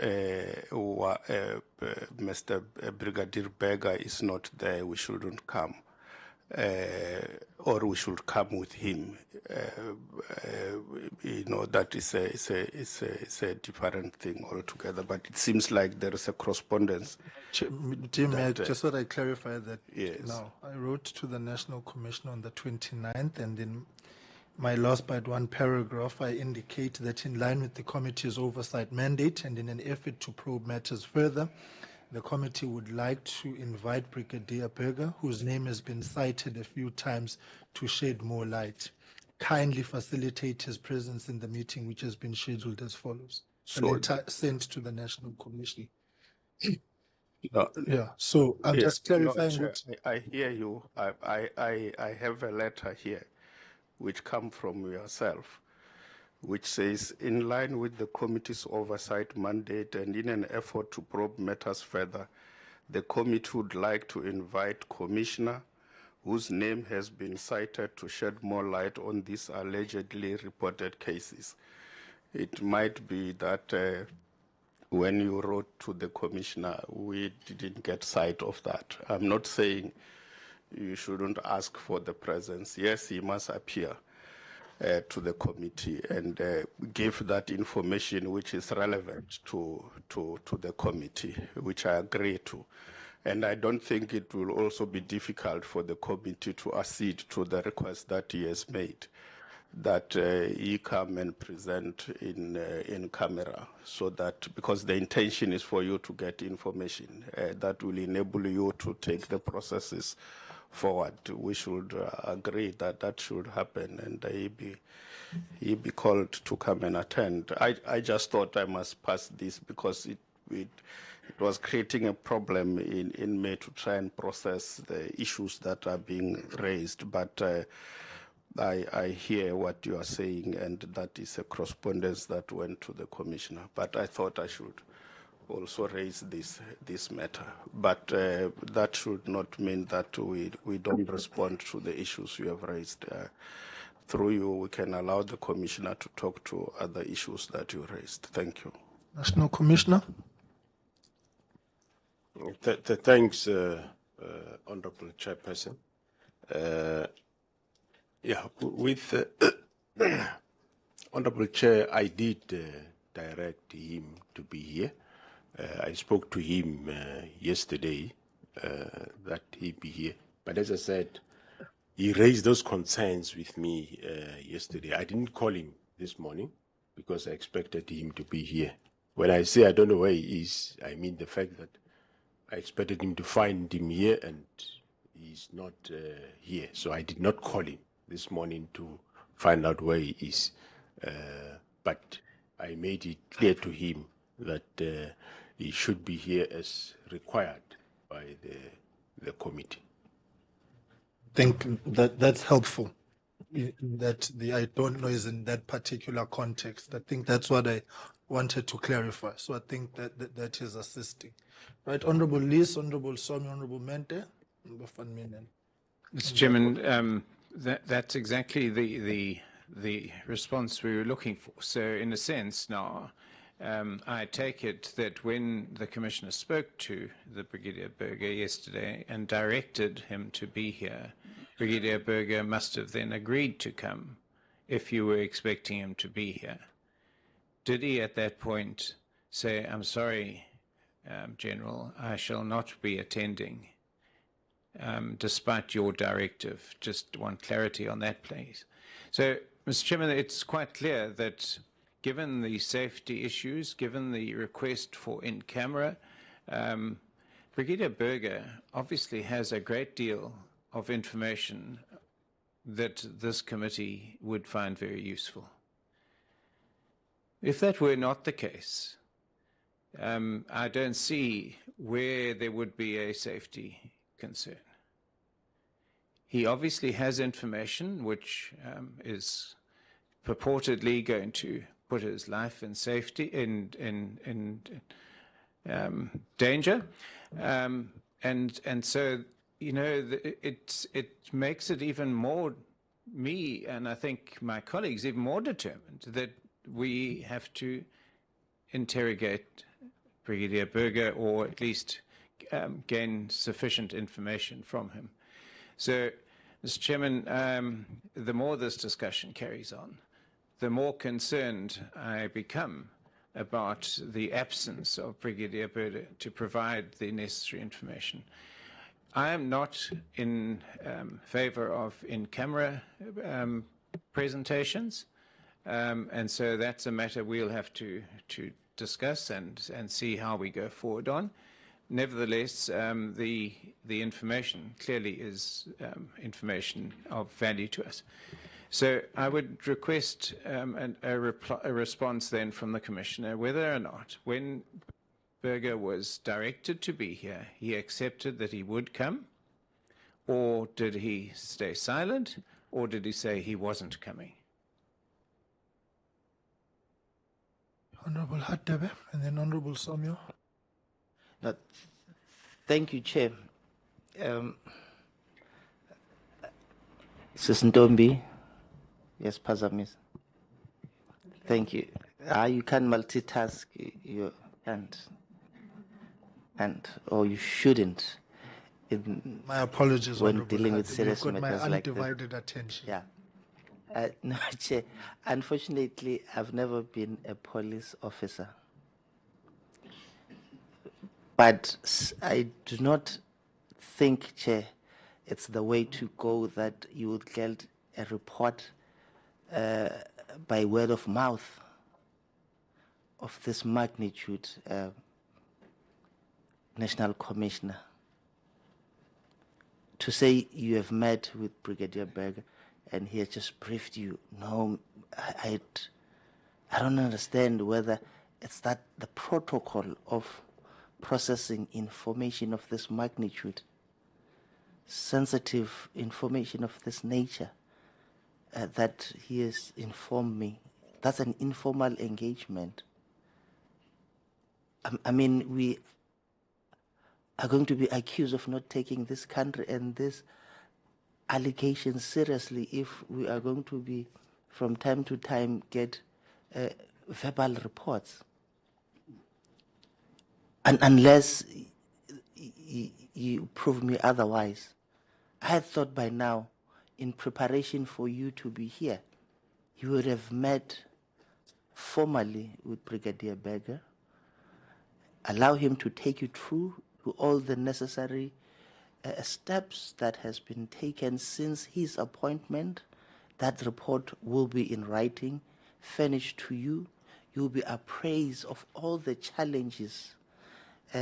Mr. Brigadier Berger is not there, we shouldn't come. Or we should come with him. That is a different thing altogether. But it seems like there is a correspondence.
Jim, just thought I clarify that.
Yes.
Now, I wrote to the National Commission on the 29th, and in my last but one paragraph, I indicate that in line with the committee's oversight mandate and in an effort to probe matters further, the committee would like to invite Brigadier Berger, whose name has been cited a few times, to shed more light. Kindly facilitate his presence in the meeting, which has been scheduled as follows. A letter sent to the National Commission. Yeah, so I'm just clarifying.
Chair, I hear you. I have a letter here, which comes from yourself, which says, in line with the committee's oversight mandate and in an effort to probe matters further, the committee would like to invite Commissioner, whose name has been cited, to shed more light on these allegedly reported cases. It might be that when you wrote to the Commissioner, we didn't get sight of that. I'm not saying you shouldn't ask for the presence. Yes, he must appear to the committee and give that information which is relevant to the committee, which I agree to. And I don't think it will also be difficult for the committee to accede to the request that he has made, that he come and present in camera, so that, because the intention is for you to get information that will enable you to take the processes forward. We should agree that that should happen, and he be called to come and attend. I just thought I must pass this because it was creating a problem in May to try and process the issues that are being raised. But I hear what you are saying, and that is a correspondence that went to the Commissioner. But I thought I should also raise this matter. But that should not mean that we don't respond to the issues you have raised. Through you, we can allow the Commissioner to talk to other issues that you raised. Thank you.
National Commissioner.
Thanks, Honorable Chairperson. With Honorable Chair, I did direct him to be here. I spoke to him yesterday that he be here. But as I said, he raised those concerns with me yesterday. I didn't call him this morning because I expected him to be here. When I say I don't know where he is, I mean the fact that I expected him to find him here and he's not here. So I did not call him this morning to find out where he is. But I made it clear to him that he should be here as required by the committee.
I think that's helpful. That the I don't know is in that particular context. I think that's what I wanted to clarify. So I think that is assisting. Right, Honorable Lees, Honorable Somi, Honorable Mente, Honorable Van Minen.
Mr. Chairman, that's exactly the response we were looking for. So in a sense now, I take it that when the Commissioner spoke to the Brigadier Burger yesterday and directed him to be here, Brigadier Burger must have then agreed to come if you were expecting him to be here. Did he at that point say, I'm sorry, General, I shall not be attending, despite your directive? Just want clarity on that, please. So, Mr. Chairman, it's quite clear that given the safety issues, given the request for in-camera, Brigadier Burger obviously has a great deal of information that this committee would find very useful. If that were not the case, I don't see where there would be a safety concern. He obviously has information which is purportedly going to put his life in safety in danger, and so you know it makes it even more me and I think my colleagues even more determined that we have to interrogate Brigadier Burger or at least gain sufficient information from him. So, Mr. Chairman, the more this discussion carries on, the more concerned I become about the absence of Brigadier Burger to provide the necessary information. I am not in favor of in-camera presentations, and so that's a matter we'll have to discuss and see how we go forward on. Nevertheless, the information clearly is information of value to us. So I would request a response then from the Commissioner whether or not, when Burger was directed to be here, he accepted that he would come, or did he stay silent, or did he say he wasn't coming?
Honorable Hadebe, and then Honorable Somyo.
Thank you, Chair. Sisintombi. Yes, Pazamis. Thank you. You can multitask. You can't. Or you shouldn't.
My apologies,
when
Honorable
dealing with
Hadebe.
serious
You've got my
matters like this.
undivided attention.
Yeah. No, Chair. Unfortunately, I've never been a police officer. But I do not think, Chair, it's the way to go that you would get a report by word of mouth of this magnitude, National Commissioner. To say you have met with Brigadier Burger and he has just briefed you, no, I don't understand whether it's that the protocol of processing information of this magnitude, sensitive information of this nature, that he has informed me. That's an informal engagement. I mean, we are going to be accused of not taking this country and this allegation seriously if we are going to be, from time to time, get verbal reports. And unless you prove me otherwise. I had thought by now, in preparation for you to be here, you would have met formally with Brigadier Burger, allow him to take you through to all the necessary steps that has been taken since his appointment. That report will be in writing, furnished to you. You will be appraised of all the challenges,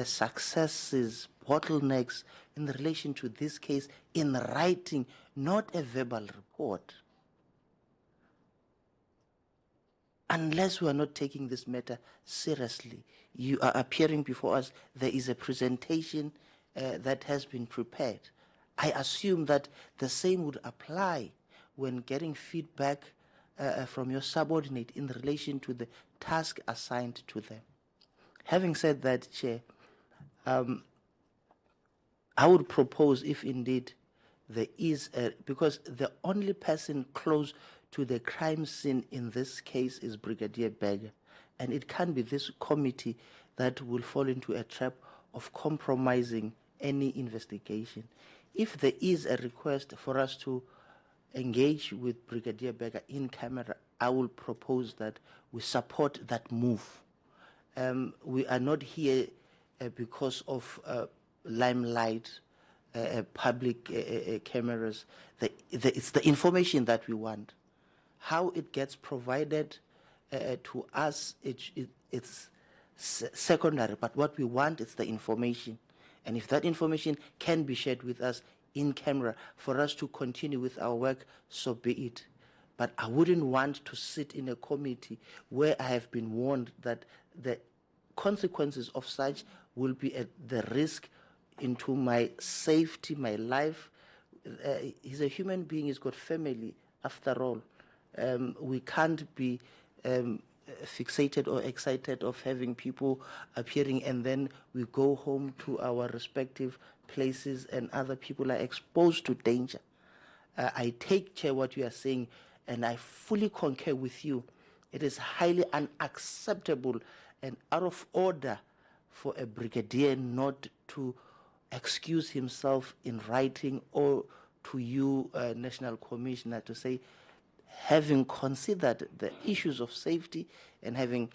successes, bottlenecks in relation to this case in writing, not a verbal report. unless we are not taking this matter seriously. You are appearing before us. There is a presentation that has been prepared. I assume that the same would apply when getting feedback from your subordinate in relation to the task assigned to them. Having said that, Chair, I would propose, if indeed there is because the only person close to the crime scene in this case is Brigadier Berger, and it can't be this committee that will fall into a trap of compromising any investigation. If there is a request for us to engage with Brigadier Berger in camera, I will propose that we support that move. We are not here because of limelight, public cameras. It's the information that we want. How it gets provided to us, it's secondary, but what we want is the information. And if that information can be shared with us in camera for us to continue with our work, so be it. But I wouldn't want to sit in a committee where I have been warned that the consequences of such will be at the risk into my safety, my life. He's a human being, he's got family after all. We can't be fixated or excited of having people appearing and then we go home to our respective places and other people are exposed to danger. I take, Chair, what you are saying, and I fully concur with you. It is highly unacceptable and out of order for a brigadier not to excuse himself in writing or to you, National Commissioner, to say, having considered the issues of safety and having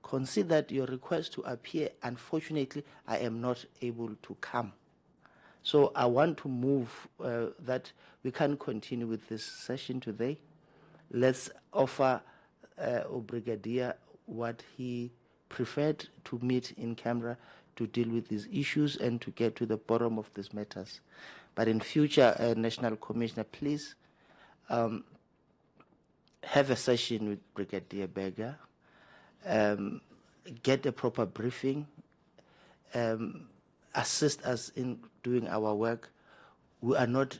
considered your request to appear, unfortunately, I am not able to come. So I want to move that we can continue with this session today. Let's offer Brigadier what he preferred to meet in camera to deal with these issues and to get to the bottom of these matters. But in future, National Commissioner, please have a session with Brigadier Berger, get a proper briefing, assist us in doing our work. We are not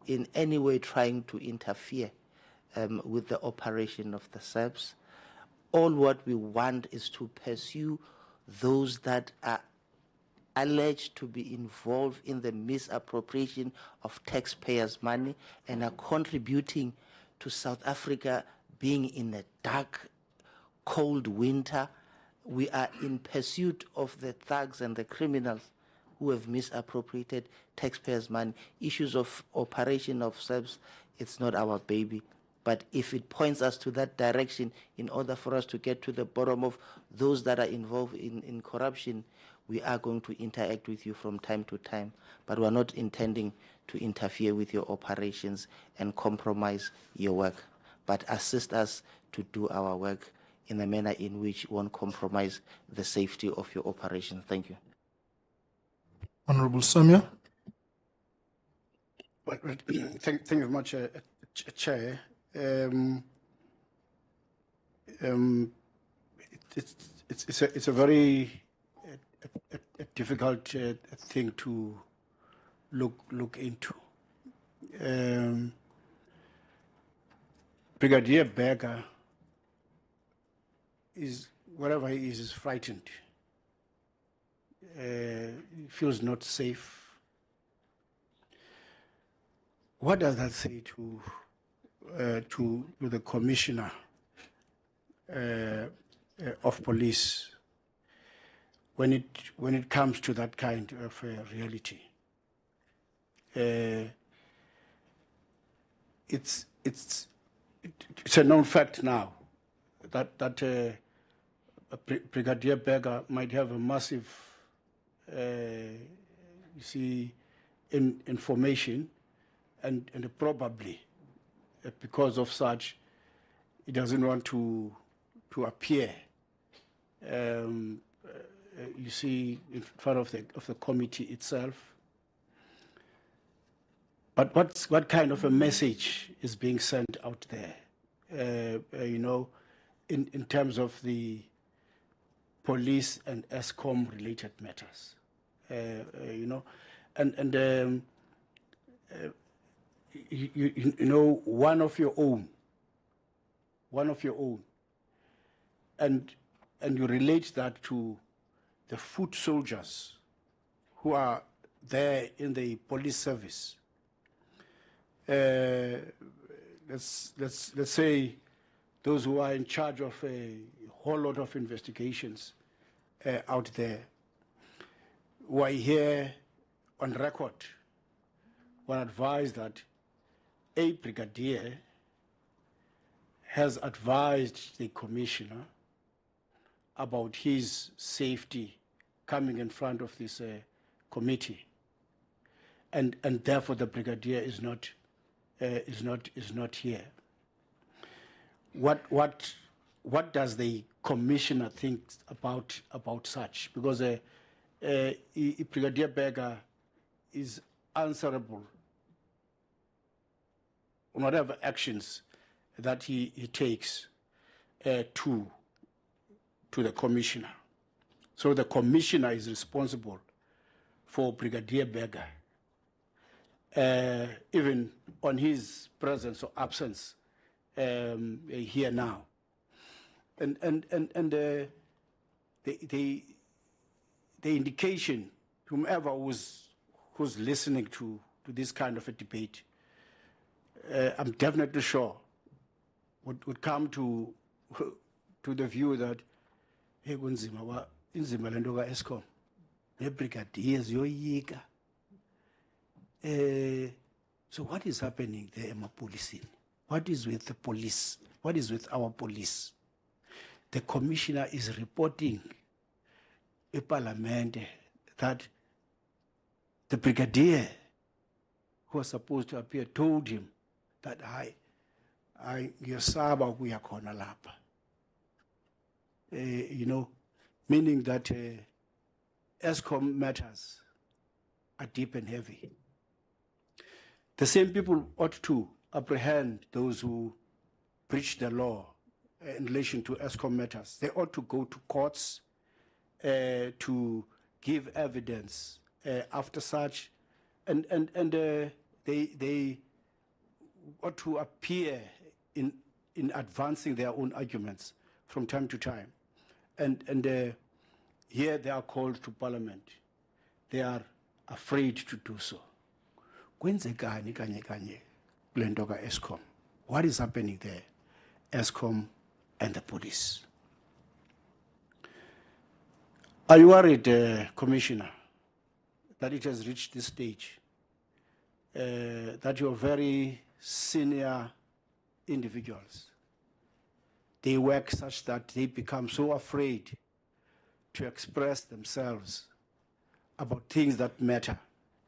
in any way trying to interfere with the operation of the SAPS. All what we want is to pursue those that are alleged to be involved in the misappropriation of taxpayers' money and are contributing to South Africa being in a dark, cold winter. We are in pursuit of the thugs and the criminals who have misappropriated taxpayers' money. Issues of operation of SAPS, it's not our baby. But if it points us to that direction in order for us to get to the bottom of those that are involved in corruption, we are going to interact with you from time to time. But we are not intending to interfere with your operations and compromise your work, but assist us to do our work in a manner in which won't compromise the safety of your operations. Thank you.
Honorable Samia.
Well, thank you very much, Chair. It's a very difficult thing to look into. Brigadier Berger is, wherever he is frightened. He feels not safe. What does that say to the Commissioner of Police when it comes to that kind of reality? It's a known fact now that Brigadier Berger might have a massive, information, and probably because of such, he doesn't want to appear. In front of the committee itself. But what kind of a message is being sent out there? in terms of the police and Eskom related matters. You know, and you know, one of your own, and you relate that to the foot soldiers who are there in the police service. Let's say those who are in charge of a whole lot of investigations out there, who are here on record, will advise that a brigadier has advised the commissioner about his safety coming in front of this committee, and therefore the brigadier is not here. What does the commissioner think about such? Because Brigadier Berger is answerable on whatever actions that he takes to the commissioner. So the commissioner is responsible for Brigadier Berger, even on his presence or absence here now. And the indication, whomever who's listening to this kind of a debate, I'm definitely sure would come to the view that hey, kunzima inzima lento ka Eskom ne brigadiers yoyika. So what is happening there in policing? What is with the police? What is with our police? The commissioner is reporting in Parliament that the brigadier who was supposed to appear told him that I ngiyasaba ukuya khona lapha. You know, meaning that Eskom matters are deep and heavy. The same people ought to apprehend those who breach the law in relation to Eskom matters. They ought to go to courts to give evidence after such, and they ought to appear in advancing their own arguments from time to time. And here they are called to Parliament. They are afraid to do so. Kwenzekani kanye kanye kule nto ka Eskom? What is happening there? Eskom and the police. Are you worried, Commissioner, that it has reached this stage, that your very senior individuals, they work such that they become so afraid to express themselves about things that matter,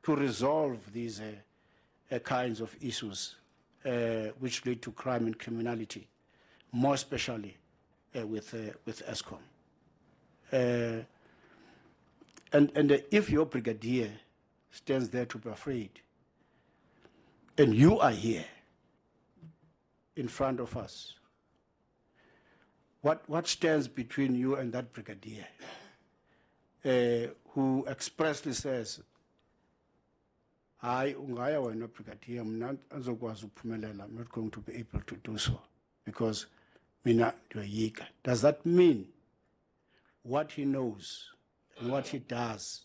to resolve these kinds of issues which lead to crime and criminality, more especially with Eskom. And if your brigadier stands there to be afraid, and you are here in front of us, what stands between you and that brigadier who expressly says, "I ungaya wena brigadier, mna azokwazi ukuphumelela, I'm not going to be able to do so because mina ndiyoyika"? Does that mean what he knows and what he does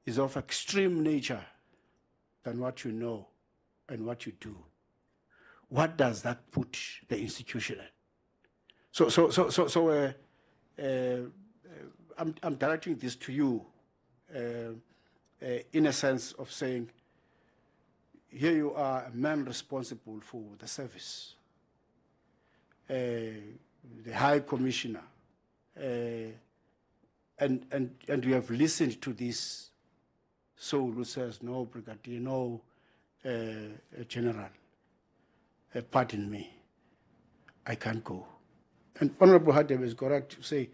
is of extreme nature than what you know and what you do? What does that put the institution in? So I'm directing this to you in a sense of saying, here you are, a man responsible for the service, the High Commissioner, and you have listened to this soul who says, "No, Brigadier, no, General, pardon me, I can't go." And Honorable Hadeb is correct to say,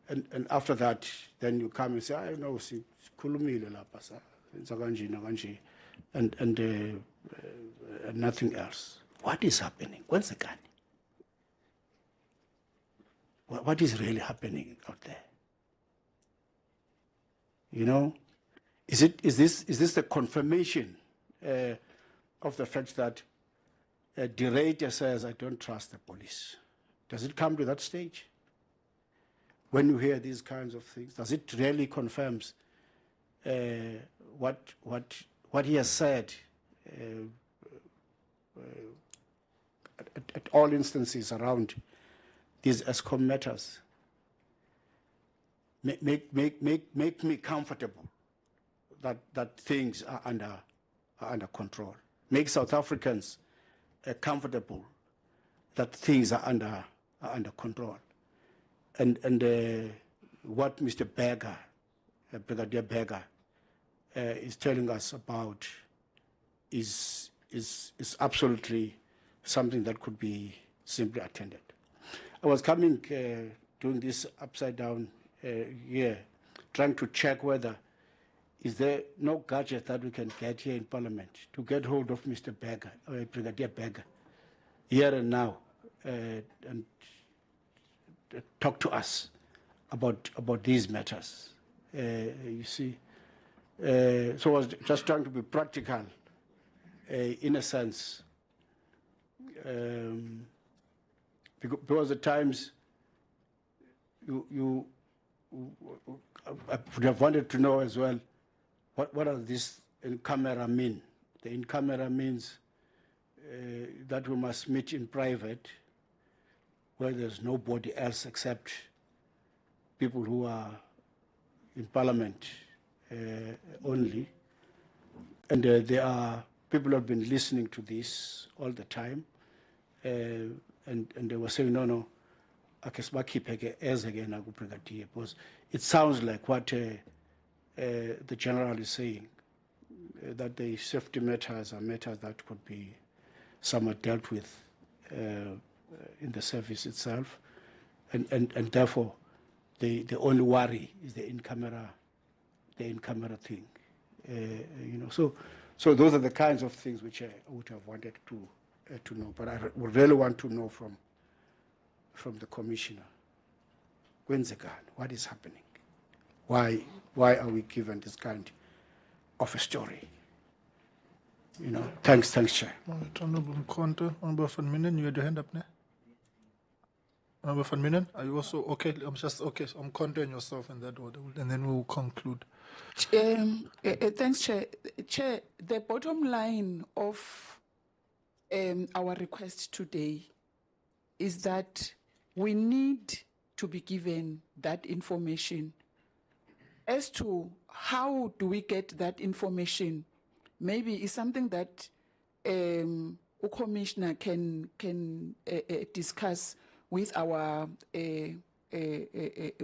and after that, then you come and say, "I know, sikhulumile lapha sa, senza kanje nakanje," and nothing else. What is happening? Kwenzekani? what is really happening out there? You know, is this the confirmation of the fact that a derater says, I don't trust the police? Does it come to that stage? When you hear these kinds of things, does it really confirms what he has said at all instances around these Eskom matters? Make me comfortable that things are under control. Make South Africans comfortable that things are under control. And what Mr. Berger, Brigadier Berger, is telling us about is absolutely something that could be simply attended. I was coming doing this upside down here, trying to check whether is there no gadget that we can get here in Parliament to get hold of Mr. Berger, Brigadier Berger, here and now, and talk to us about these matters. You see, so I was just trying to be practical, in a sense, because at times you I would have wanted to know as well what does this in camera mean. The in camera means that we must meet in private, where there's nobody else except people who are in Parliament only. And there are people who have been listening to this all the time, and they were saying, no, because it sounds like what the general is saying, that the safety matters are matters that could be somewhat dealt with in the service itself, and therefore the only worry is the in-camera thing, you know. So those are the kinds of things which I would have wanted to know, but I would really want to know from the commissioner. What is happening? Why are we given this kind of a story? You know. Thanks, Chair.
Honorable Mkhonto, Honorable Van Minen, you had your hand up there. Honorable Van Minen, are you also okay? I'm just okay. So I'm Mkhonto and yourself in that order, and then we'll conclude.
Thanks, Chair. Chair, the bottom line of our request today is that we need to be given that information. As to how do we get that information, maybe it's something that a commissioner can discuss with our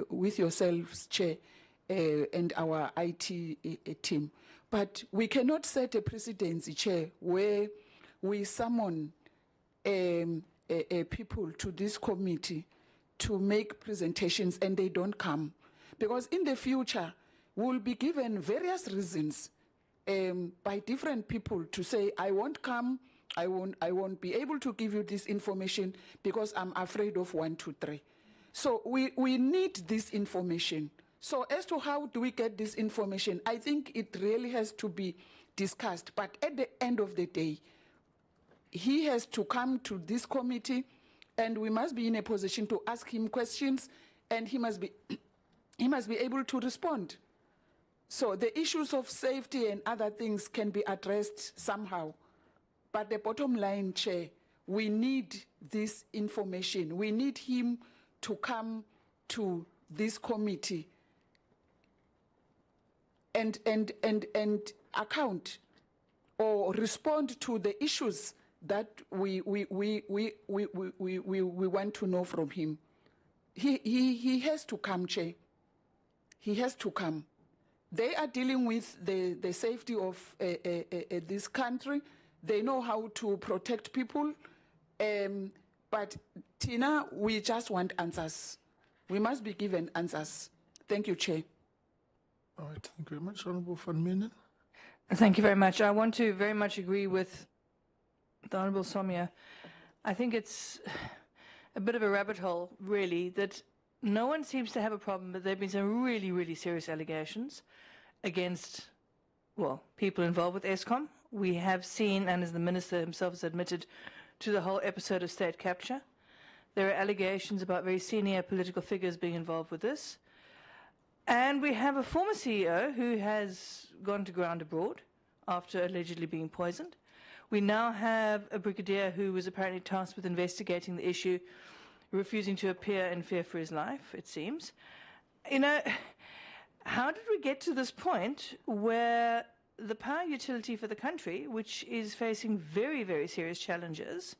with yourselves, Chair, and our IT team. But we cannot set a presidency, Chair, where we summon people to this committee to make presentations and they don't come. Because in the future, we'll be given various reasons by different people to say, I won't come, I won't be able to give you this information because I'm afraid of 1, 2, 3. So we need this information. So as to how do we get this information, I think it really has to be discussed. But at the end of the day, he has to come to this committee and we must be in a position to ask him questions, and he must be able to respond. So the issues of safety and other things can be addressed somehow. But the bottom line, Chair, we need this information. We need him to come to this committee and account or respond to the issues that we want to know from him. He has to come, Chair. He has to come. They are dealing with the safety of this country. They know how to protect people. But Tina, we just want answers. We must be given answers. Thank you, Chair.
All right, thank you very much. Honorable Van Minen.
Thank you very much. I want to very much agree with the Honorable Somia. I think it's a bit of a rabbit hole, really, that no one seems to have a problem, but there have been some really, really serious allegations against, well, people involved with Eskom. We have seen, and as the Minister himself has admitted, to the whole episode of state capture. There are allegations about very senior political figures being involved with this. And we have a former CEO who has gone to ground abroad after allegedly being poisoned. We now have a brigadier who was apparently tasked with investigating the issue, refusing to appear in fear for his life, it seems. You know, how did we get to this point where the power utility for the country, which is facing very, very serious challenges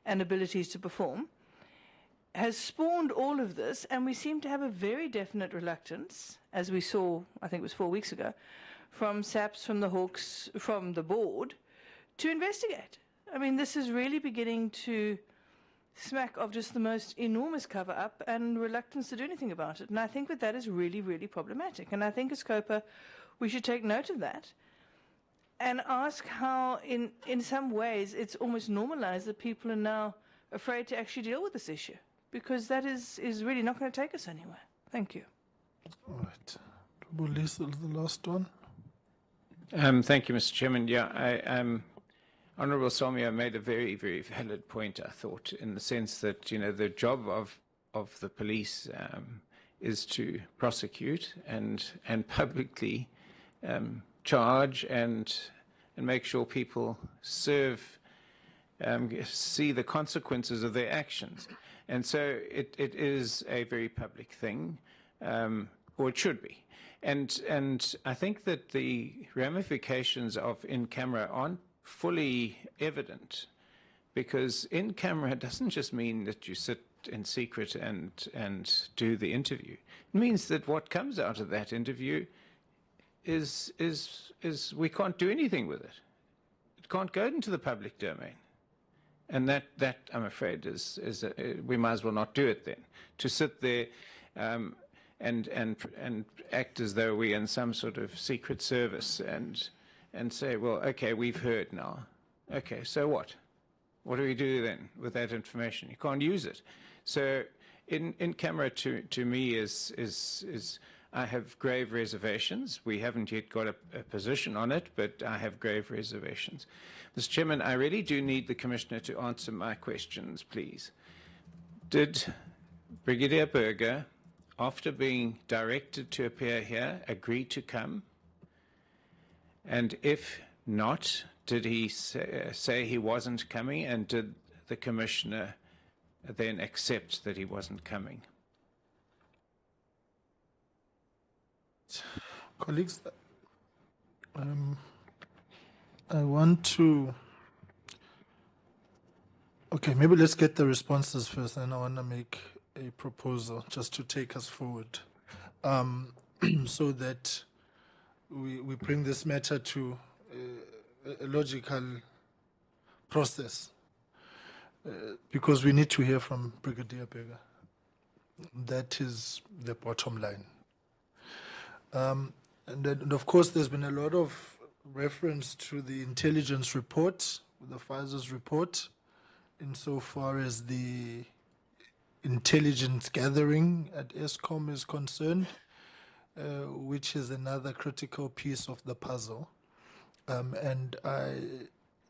and abilities to perform, has spawned all of this, and we seem to have a very definite reluctance, as we saw, I think it was 4 weeks ago, from SAPS, from the Hawks, from the board, to investigate. I mean, this is really beginning to smack of just the most enormous cover-up and reluctance to do anything about it. And I think that is really, really problematic. And I think as COPA, we should take note of that and ask how, in some ways, it's almost normalized that people are now afraid to actually deal with this issue, because that is really not going to take us anywhere. Thank you.
All right. Lisa, the last one.
Thank you, Mr. Chairman. Yeah, Honourable Somia made a very, very valid point, I thought, in the sense that, you know, the job of the police is to prosecute and publicly charge and make sure people see the consequences of their actions. And so it is a very public thing, or it should be. And I think that the ramifications of in-camera aren't fully evident, because in-camera doesn't just mean that you sit in secret and do the interview. It means that what comes out of that interview is we can't do anything with it. It can't go into the public domain. And that I'm afraid we might as well not do it then. To sit there and act as though we're in some sort of secret service and say, well, okay, we've heard now. Okay, so what? What do we do then with that information? You can't use it. So in camera to me is I have grave reservations. We haven't yet got a position on it, but I have grave reservations. Mr. Chairman, I really do need the Commissioner to answer my questions, please. Did Brigadier Burger, after being directed to appear here, agree to come? And if not, did he say he wasn't coming, and did the Commissioner then accept that he wasn't coming?
Colleagues, I want to... Okay, maybe let's get the responses first, and I want to make a proposal just to take us forward, so that we bring this matter to a logical process, because we need to hear from Brigadier Burger. That is the bottom line. And then, of course, there's been a lot of reference to the intelligence report, the FISA's report, insofar as the intelligence gathering at Eskom is concerned, which is another critical piece of the puzzle. And I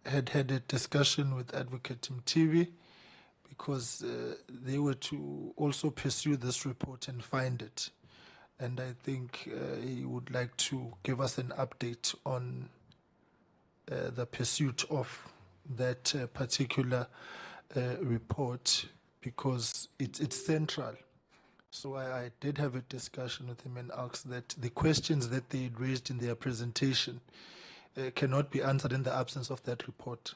had a discussion with Advocate Mtivi, because they were to also pursue this report and find it. And I think he would like to give us an update on the pursuit of that particular report, because it's central. So I did have a discussion with him and asked that the questions that they had raised in their presentation cannot be answered in the absence of that report.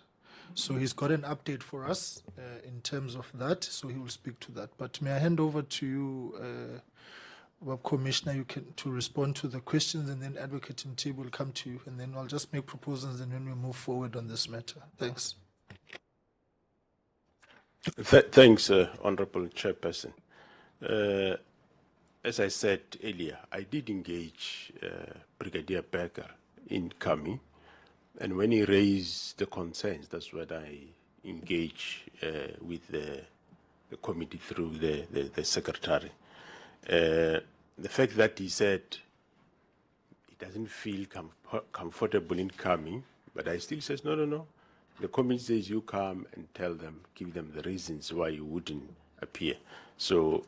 So he's got an update for us in terms of that, so he will speak to that. But may I hand over to you, Commissioner, you can to respond to the questions, and then Advocate Mtibi will come to you, and then I'll just make proposals, and then we move forward on this matter. Thanks.
Thanks, Honourable Chairperson. As I said earlier, I did engage Brigadier Burger in coming, and when he raised the concerns, that's when I engage with the committee through the secretary. The fact that he said he doesn't feel comfortable in coming, but I still says, no. The committee says you come and tell them, give them the reasons why you wouldn't appear. So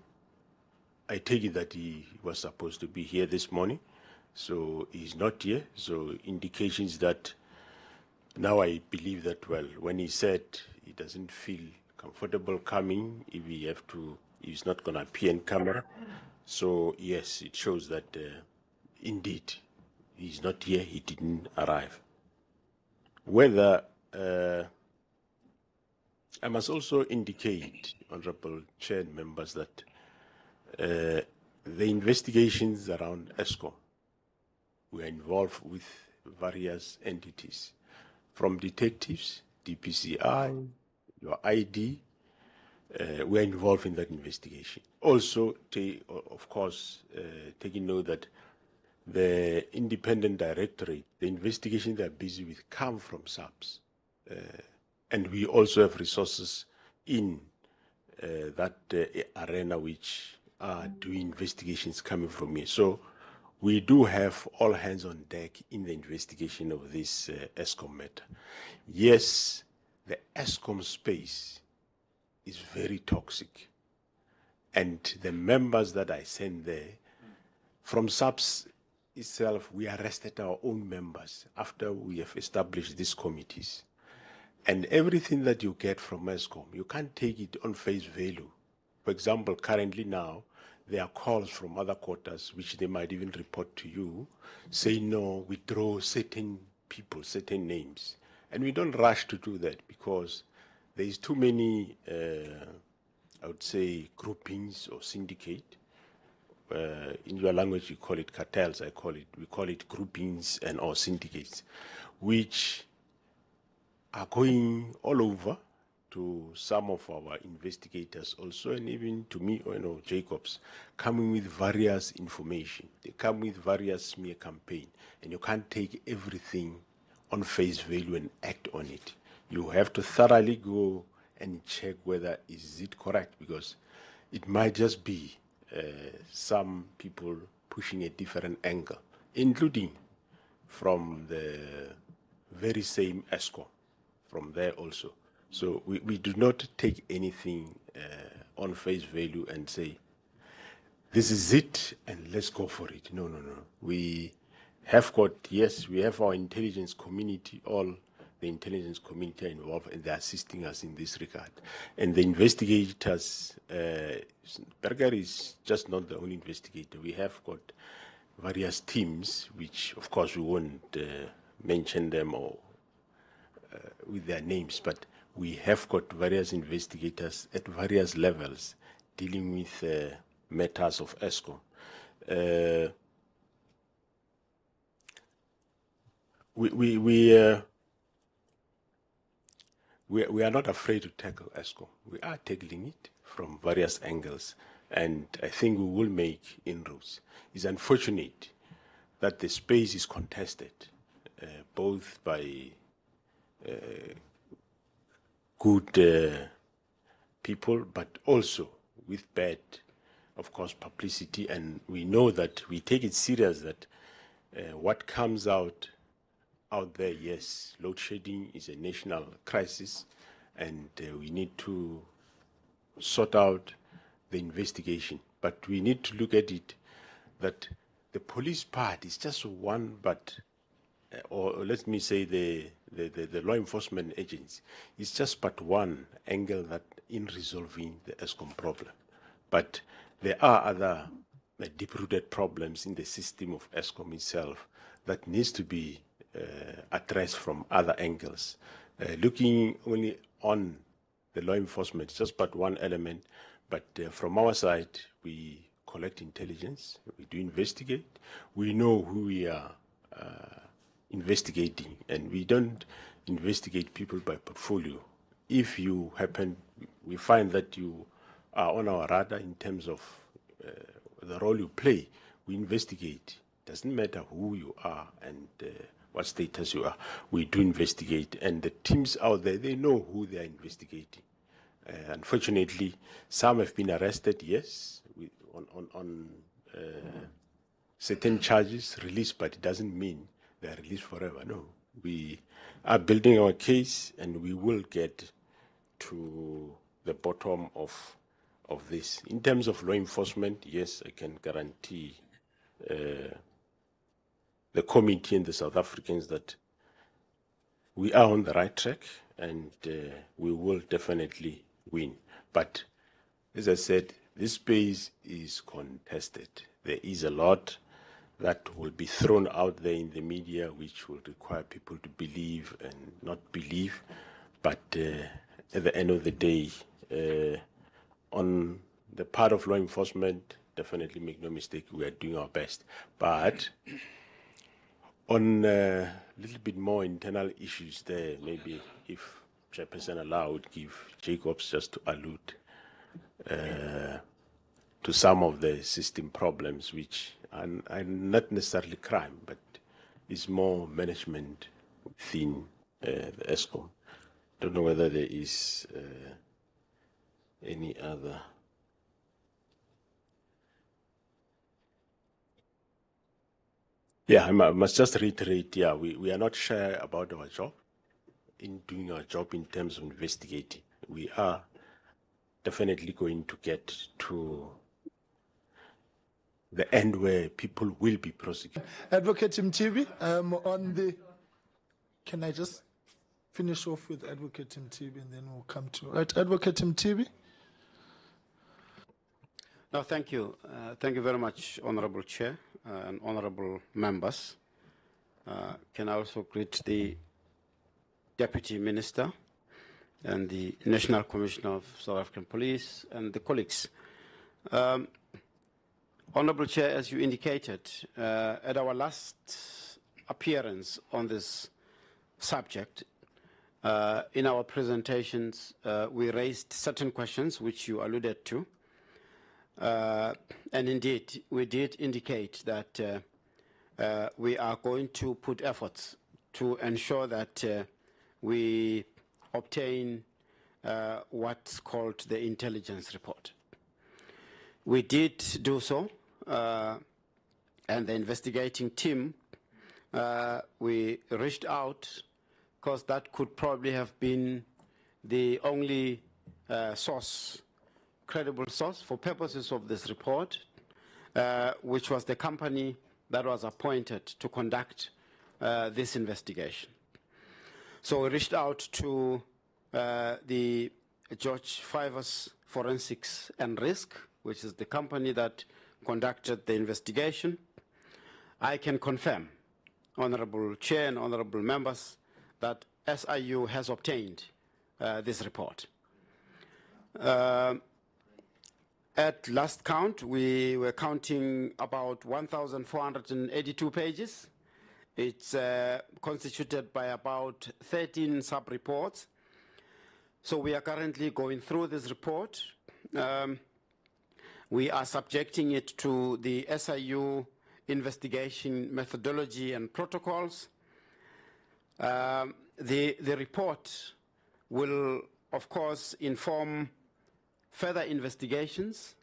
I take it that he was supposed to be here this morning, so he's not here. So indications that now I believe that, well, when he said he doesn't feel comfortable coming, if he have to, he's not going to appear in camera. So yes, it shows that indeed he's not here, he didn't arrive. Whether I must also indicate, Honorable Chair and members, that the investigations around Eskom, we are involved with various entities, from detectives, DPCI, your ID, we are involved in that investigation. Also, of course, taking note that the independent directorate, the investigation they are busy with come from SAPS. And we also have resources in that arena which are doing investigations coming from here. So we do have all hands on deck in the investigation of this Eskom matter. Yes, the Eskom space is very toxic. And the members that I sent there, from SAPS itself, we arrested our own members after we have established these committees. And everything that you get from Eskom, you can't take it on face value. For example, currently now, there are calls from other quarters, which they might even report to you, saying, no, withdraw certain people, certain names. And we don't rush to do that because there is too many, I would say, groupings or syndicate. In your language, you call it cartels. We call it groupings and or syndicates, which are going all over to some of our investigators also, and even to me, Jacobs, coming with various information. They come with various smear campaign, and you can't take everything on face value and act on it. You have to thoroughly go and check whether is it correct, because it might just be some people pushing a different angle, including from the very same Eskom, from there also. So we do not take anything on face value and say, this is it and let's go for it. No. We have got, yes, we have our intelligence community, all the intelligence community are involved, and they're assisting us in this regard. And the investigators, Berger is just not the only investigator. We have got various teams, which of course we won't mention them or with their names, but we have got various investigators at various levels dealing with matters of Eskom. We are not afraid to tackle Eskom. We are tackling it from various angles, and I think we will make inroads. It's unfortunate that the space is contested, both by good people, but also with bad, of course, publicity. And we know that we take it serious that what comes out there, yes, load shedding is a national crisis, and we need to sort out the investigation. But we need to look at it that the police part is just one, but or let me say the law enforcement agents is just but one angle that in resolving the Eskom problem. But there are other deep-rooted problems in the system of Eskom itself that needs to be addressed from other angles. Looking only on the law enforcement, just but one element, but from our side, we collect intelligence, we do investigate, we know who we are investigating, and we don't investigate people by portfolio. If you happen, we find that you are on our radar in terms of the role you play, we investigate. Doesn't matter who you are and what status you are, we do investigate, and the teams out there, they know who they are investigating. Unfortunately, some have been arrested, yes, certain charges released, but it doesn't mean they are released forever. No, we are building our case, and we will get to the bottom of this. In terms of law enforcement, yes, I can guarantee the committee and the South Africans that we are on the right track, and we will definitely win. But as I said, this space is contested. There is a lot that will be thrown out there in the media, which will require people to believe and not believe. But at the end of the day, on the part of law enforcement, definitely make no mistake, we are doing our best. But on a little bit more internal issues there, maybe if Chairperson allow, would give Jacobs just to allude to some of the system problems, which are not necessarily crime, but is more management within the Eskom. Don't know whether there is any other. Yeah, I must just reiterate, yeah, we are not shy about our job, in doing our job in terms of investigating. We are definitely going to get to the end where people will be prosecuted.
Advocate Mtibi, on the, can I just finish off with Advocate Mtibi and then we'll come to, right, Advocate Mtibi?
No, thank you. Thank you very much, Honorable Chair and honorable members. Can I also greet the Deputy Minister and the National Commissioner of South African Police and the colleagues. Honorable Chair, as you indicated, at our last appearance on this subject, in our presentations, we raised certain questions which you alluded to. And indeed, we did indicate that we are going to put efforts to ensure that we obtain what's called the intelligence report. We did do so, and the investigating team, we reached out, because that could probably have been the only source, credible source for purposes of this report, which was the company that was appointed to conduct this investigation. So we reached out to the George Fivers Forensics and Risk, which is the company that conducted the investigation. I can confirm, Honorable Chair and honorable members, that SIU has obtained this report. At last count, we were counting about 1,482 pages. It's constituted by about 13 sub-reports. So we are currently going through this report. We are subjecting it to the SIU investigation methodology and protocols. The report will, of course, inform further investigations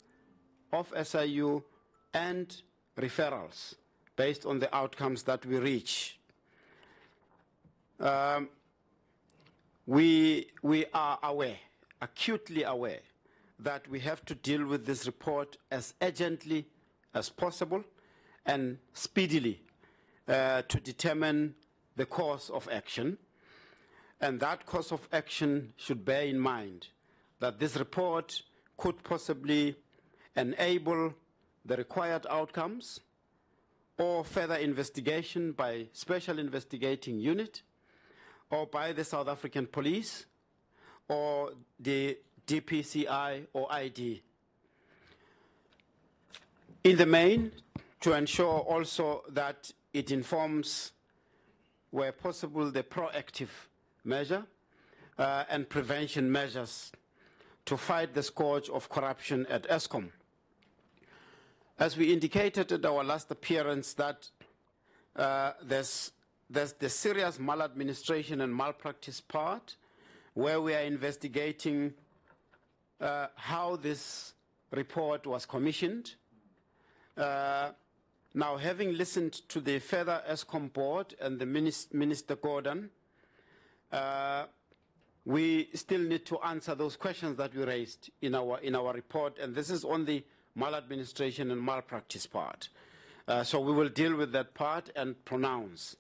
of SIU and referrals based on the outcomes that we reach. We are aware, acutely aware, that we have to deal with this report as urgently as possible and speedily to determine the course of action. And that course of action should bear in mind that this report could possibly enable the required outcomes or further investigation by Special Investigating Unit or by the South African Police or the DPCI or ID. In the main, to ensure also that it informs, where possible, the proactive measure and prevention measures to fight the scourge of corruption at Eskom. As we indicated at our last appearance, that there's the serious maladministration and malpractice part, where we are investigating how this report was commissioned, Now, having listened to the further Eskom board and the Minister Gordon, we still need to answer those questions that we raised in our report, and this is on the maladministration and malpractice part. So we will deal with that part and pronounce.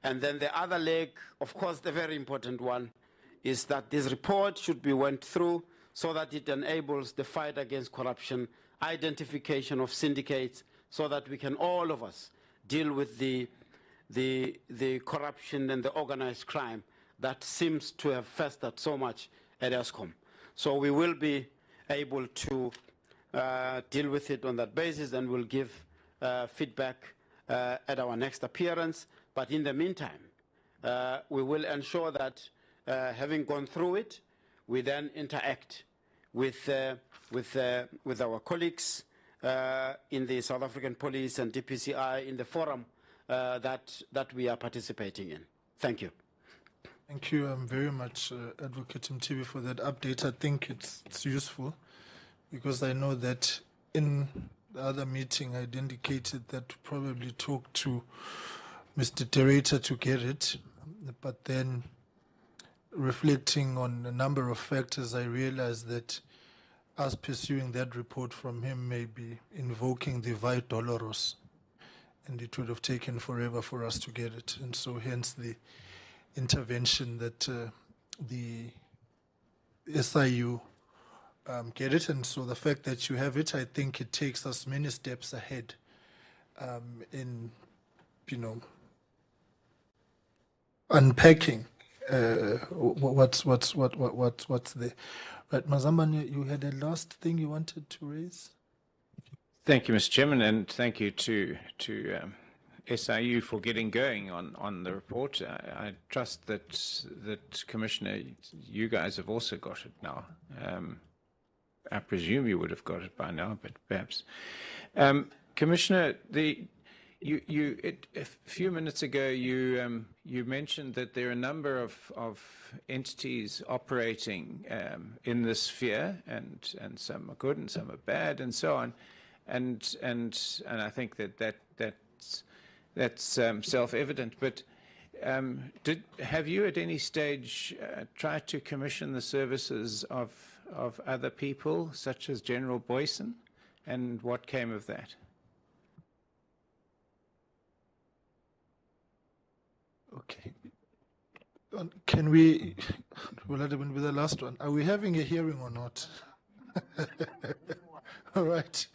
And then the other leg, of course, the very important one, is that this report should be went through so that it enables the fight against corruption, identification of syndicates, so that we can, all of us, deal with the corruption and the organized crime that seems to have festered so much at Eskom. So we will be able to deal with it on that basis, and we'll give feedback at our next appearance. But in the meantime, we will ensure that having gone through it, we then interact with our colleagues in the South African Police and DPCI in the forum that we are participating in. Thank you.
Thank you very much, Advocate Mtibi, for that update. I think it's useful because I know that in the other meeting I'd indicated that to probably talk to Mr. Derrida to get it, but then reflecting on a number of factors, I realized that us pursuing that report from him may be invoking the Vai Doloros, and it would have taken forever for us to get it. And so hence the intervention that the SIU get it. And so the fact that you have it, I think it takes us many steps ahead in, unpacking what's there. Right, Mazambane, you had a last thing you wanted to raise?
Thank you, Mr. Chairman, and thank you to SIU for getting going on the report. I trust that Commissioner, you guys have also got it now. I presume you would have got it by now, but perhaps. Commissioner, a few minutes ago, you mentioned that there are a number of entities operating in this sphere, and some are good and some are bad, and so on, and I think that's self-evident. But have you at any stage tried to commission the services of other people, such as General Boyson, and what came of that?
Okay. Can we, will that be the last one? Are we having a hearing or not? All right.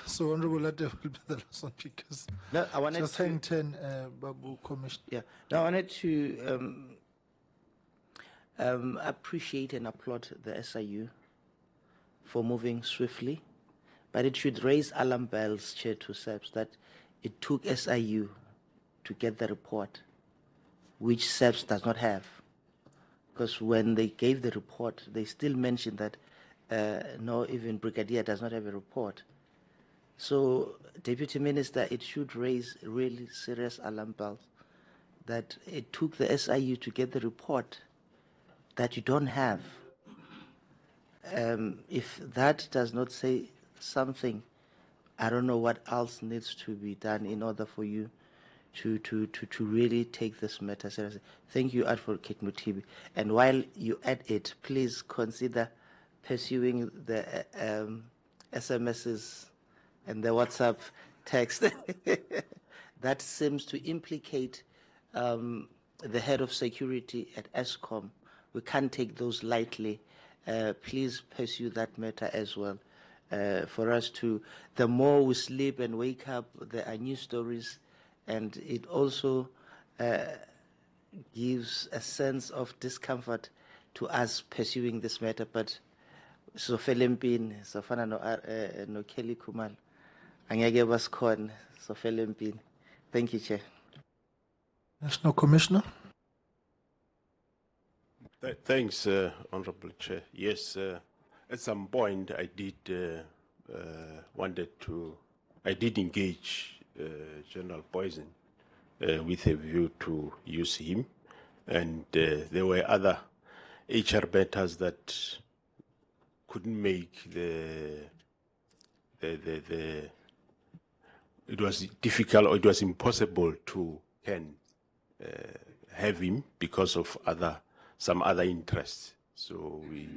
So Honorable Lade will be the last one because
no, I wanted
just hang 10, Babu Commissioner.
Yeah. No, I wanted to appreciate and applaud the SIU for moving swiftly, but it should raise alarm bells, Chair, to SAPS, that it took SIU to get the report, which SAPS does not have. Because when they gave the report, they still mentioned that no, even Brigadier does not have a report. So, Deputy Minister, it should raise really serious alarm bells that it took the SIU to get the report that you don't have. If that does not say something, I don't know what else needs to be done in order for you to really take this matter seriously. Thank you, Advocate Mutibi. And while you add it, please consider pursuing the SMSs and the WhatsApp text that seems to implicate the head of security at Eskom. We can't take those lightly. Please pursue that matter as well. For us to, the more we sleep and wake up, there are new stories, and it also gives a sense of discomfort to us pursuing this matter. But so Felempin, so fana no Kelly Kumal, angeke basikhona so Felempin. Thank you, Chair.
National Commissioner.
Thanks, Honorable Chair. Yes, at some point I did I did engage General Boyson with a view to use him, and there were other HR matters that couldn't make the it was difficult or it was impossible to have him because of some other interests. So we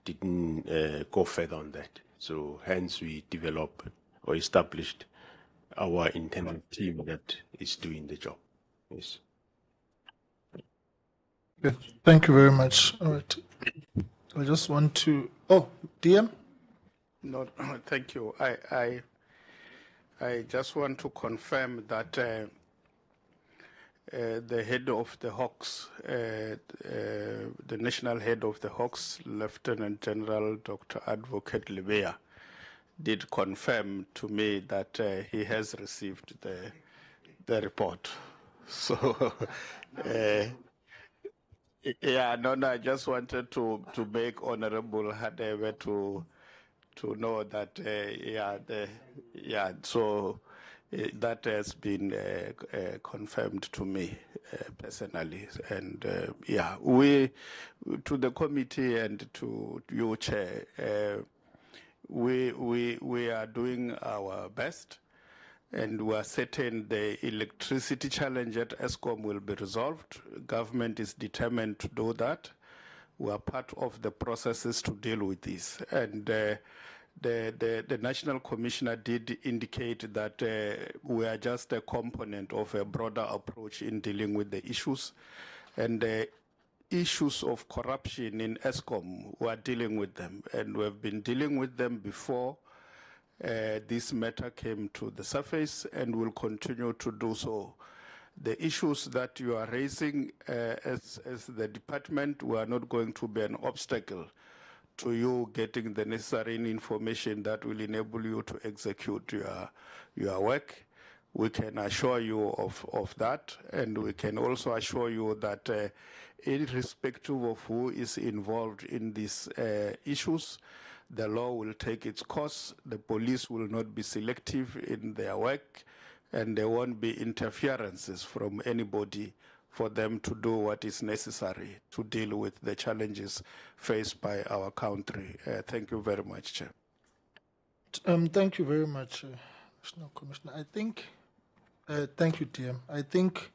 didn't go further on that. So hence we developed or established our internal team that is doing the job. Yes.
Okay, thank you very much. All right. I just want to. Oh, DM?
No, thank you. I just want to confirm that the head of the Hawks, the national head of the Hawks, Lieutenant General Dr. Advocate Lebea, did confirm to me that he has received the report. So, yeah, no, I just wanted to make Honorable Hadebe to know that, so that has been confirmed to me personally. And we, to the committee and to you, Chair, we are doing our best, and we are certain the electricity challenge at Eskom will be resolved. Government is determined to do that. We are part of the processes to deal with this. And the National Commissioner did indicate that we are just a component of a broader approach in dealing with the issues. And the issues of corruption in Eskom, we are dealing with them. And we have been dealing with them before this matter came to the surface, and will continue to do so. The issues that you are raising as the department were not going to be an obstacle to you getting the necessary information that will enable you to execute your work. We can assure you of that, and we can also assure you that irrespective of who is involved in these issues, the law will take its course. The police will not be selective in their work, and there won't be interferences from anybody for them to do what is necessary to deal with the challenges faced by our country. Thank you very much, Chair.
Thank you very much, National Commissioner. I think, thank you, TM. I think,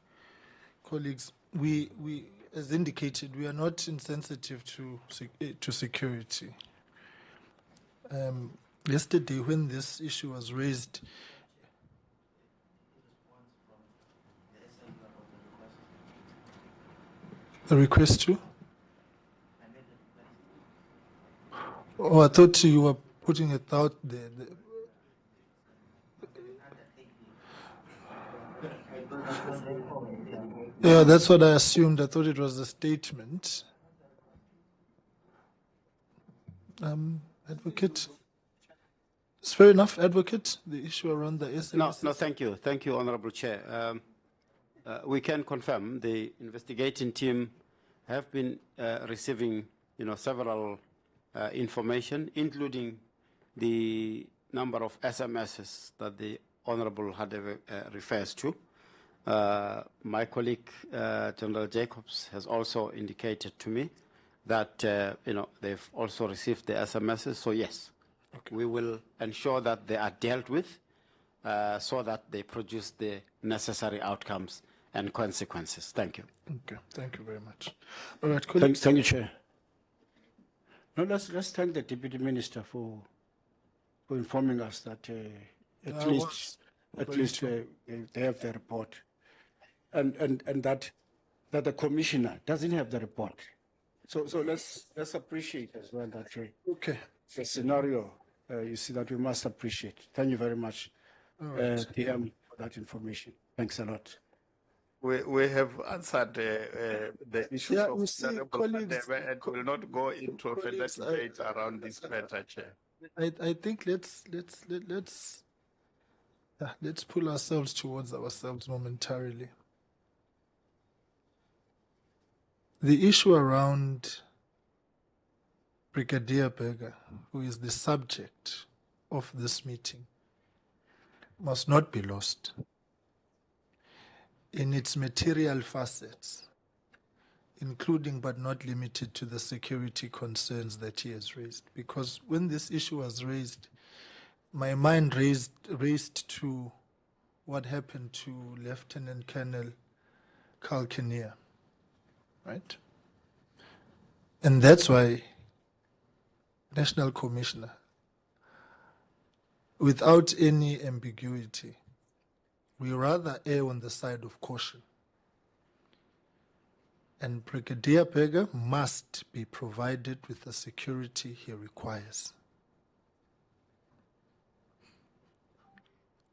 colleagues, we as indicated, we are not insensitive to security. Yesterday, when this issue was raised, a request to? Oh, I thought you were putting it out there. Yeah, that's what I assumed. I thought it was a statement. Advocate? It's fair enough, Advocate, the issue around the SMS.
No, thank you. Thank you, Honorable Chair. We can confirm the investigating team have been receiving, several information, including the number of SMSs that the Honorable Hadebe refers to. My colleague, General Jacobs, has also indicated to me that, they've also received the SMSs. So yes, okay, we will ensure that they are dealt with so that they produce the necessary outcomes and consequences. Thank you.
Okay, thank you very much. All right,
thank you, Chair. Now let's thank the Deputy Minister for informing us that at least they have the report, and that the Commissioner doesn't have the report. So let's appreciate as well that
okay,
the scenario you see that we must appreciate. Thank you very much, TM, for that information. Thanks a lot.
We have answered the issues of
colleagues,
and will not go into further debate around this matter, Chair.
I think let's pull ourselves towards ourselves momentarily. The issue around Brigadier Berger, who is the subject of this meeting, must not be lost in its material facets, including but not limited to the security concerns that he has raised. Because when this issue was raised, my mind raced to what happened to Lieutenant Colonel Carl Kinnear, right? And that's why National Commissioner, without any ambiguity, we rather err on the side of caution. And Brigadier Bega must be provided with the security he requires.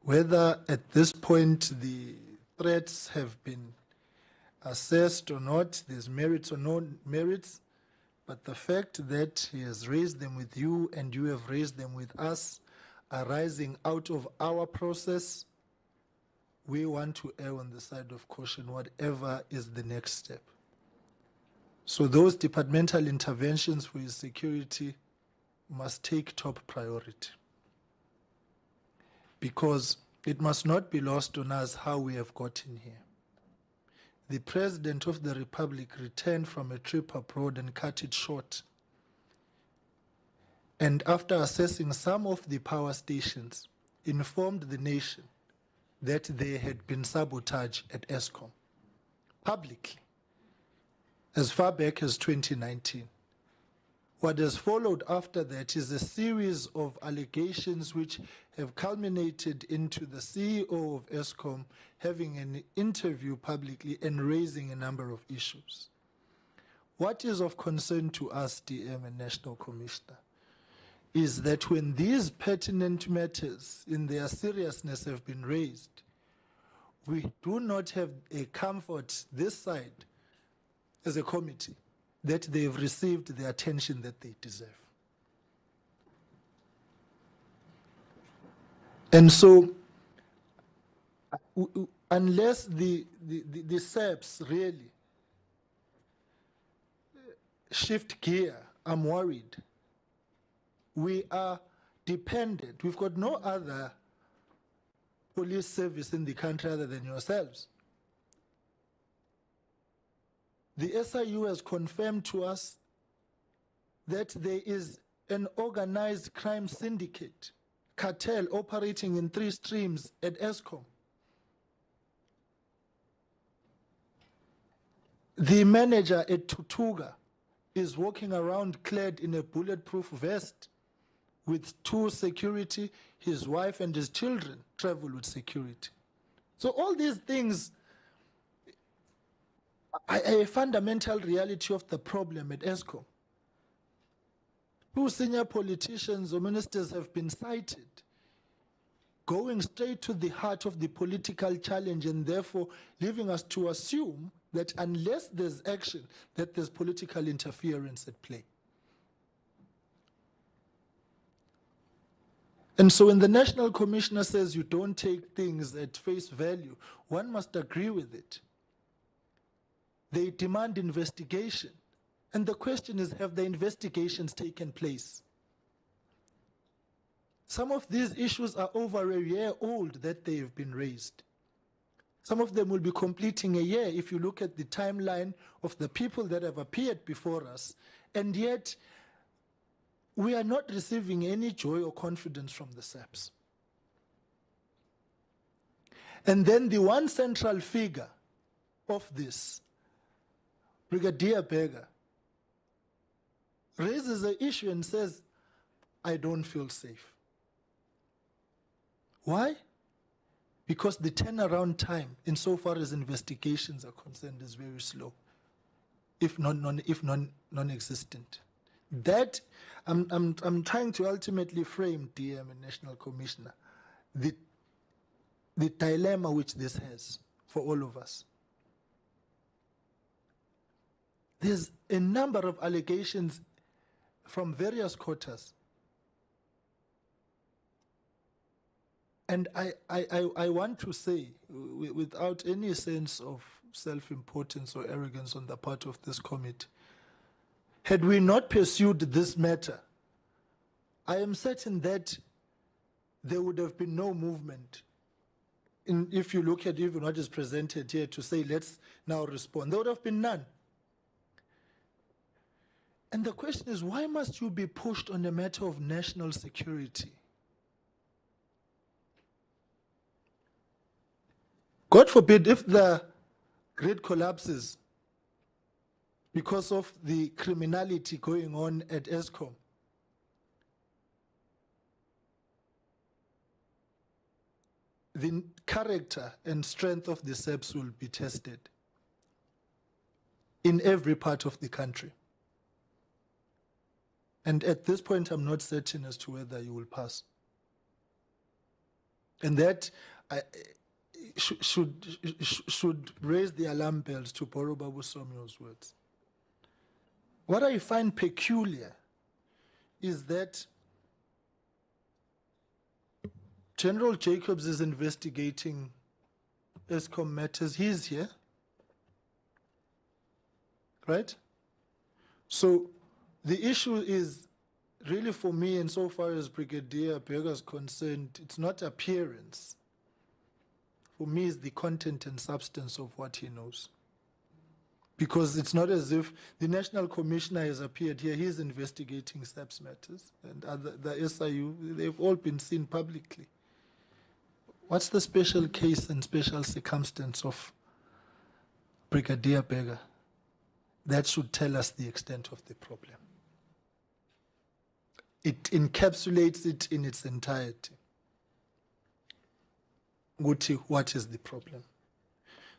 Whether at this point the threats have been assessed or not, there's merits or no merits, but the fact that he has raised them with you and you have raised them with us, arising out of our process, we want to err on the side of caution, whatever is the next step. So those departmental interventions for his security must take top priority, because it must not be lost on us how we have gotten here. The President of the Republic returned from a trip abroad and cut it short. And after assessing some of the power stations, informed the nation that there had been sabotage at Eskom, publicly, as far back as 2019. What has followed after that is a series of allegations which have culminated into the CEO of Eskom having an interview publicly and raising a number of issues. What is of concern to us, DM and National Commissioner, is that when these pertinent matters in their seriousness have been raised, we do not have a comfort this side as a committee that they've received the attention that they deserve. And so, unless the SAPS really shift gear, I'm worried. We are dependent. We've got no other police service in the country other than yourselves. The SIU has confirmed to us that there is an organized crime syndicate, cartel operating in 3 streams at Eskom. The manager at Tutuga is walking around clad in a bulletproof vest with 2 security. His wife and his children travel with security. So all these things are a fundamental reality of the problem at Eskom. 2 senior politicians or ministers have been cited, going straight to the heart of the political challenge, and therefore leaving us to assume that unless there's action, that there's political interference at play. And so when the National Commissioner says you don't take things at face value, one must agree with it. They demand investigation. And the question is, have the investigations taken place? Some of these issues are over a year old that they have been raised. Some of them will be completing a year if you look at the timeline of the people that have appeared before us. And yet, we are not receiving any joy or confidence from the SAPS. And then the one central figure of this, Brigadier Bega, raises the issue and says, I don't feel safe. Why? Because the turnaround time, insofar as investigations are concerned, is very slow, if non-existent. That I'm trying to ultimately frame, DM and National Commissioner, the dilemma which this has for all of us. There's a number of allegations from various quarters. And I want to say, without any sense of self-importance or arrogance on the part of this committee, had we not pursued this matter, I am certain that there would have been no movement. If you look at even what is presented here to say, let's now respond, there would have been none. And the question is, why must you be pushed on a matter of national security? God forbid if the grid collapses because of the criminality going on at Eskom, the character and strength of the SAPS will be tested in every part of the country. And at this point, I'm not certain as to whether you will pass. And that should raise the alarm bells, to borrow Babu Somyo's words. What I find peculiar is that General Jacobs is investigating Eskom matters. He's here, right? So the issue is really, for me, and so far as Brigadier Bega is concerned, it's not appearance. For me, it's the content and substance of what he knows. Because it's not as if the National Commissioner has appeared here, he's investigating SAPS matters, and the SIU, they've all been seen publicly. What's the special case and special circumstance of Brigadier Bega? That should tell us the extent of the problem. It encapsulates it in its entirety. Guti, what is the problem?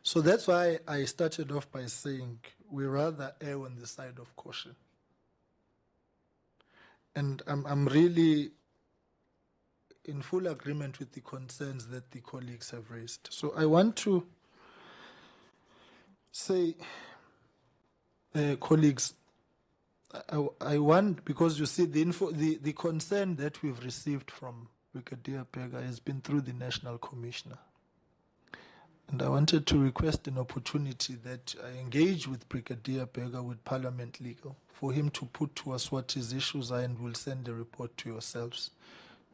So that's why I started off by saying we rather err on the side of caution. And I'm really in full agreement with the concerns that the colleagues have raised. So I want to say, colleagues, I want, because you see the concern that we've received from Brigadier Bega has been through the National Commissioner. And I wanted to request an opportunity that I engage with Brigadier Bega with Parliament Legal for him to put to us what his issues are, and we'll send a report to yourselves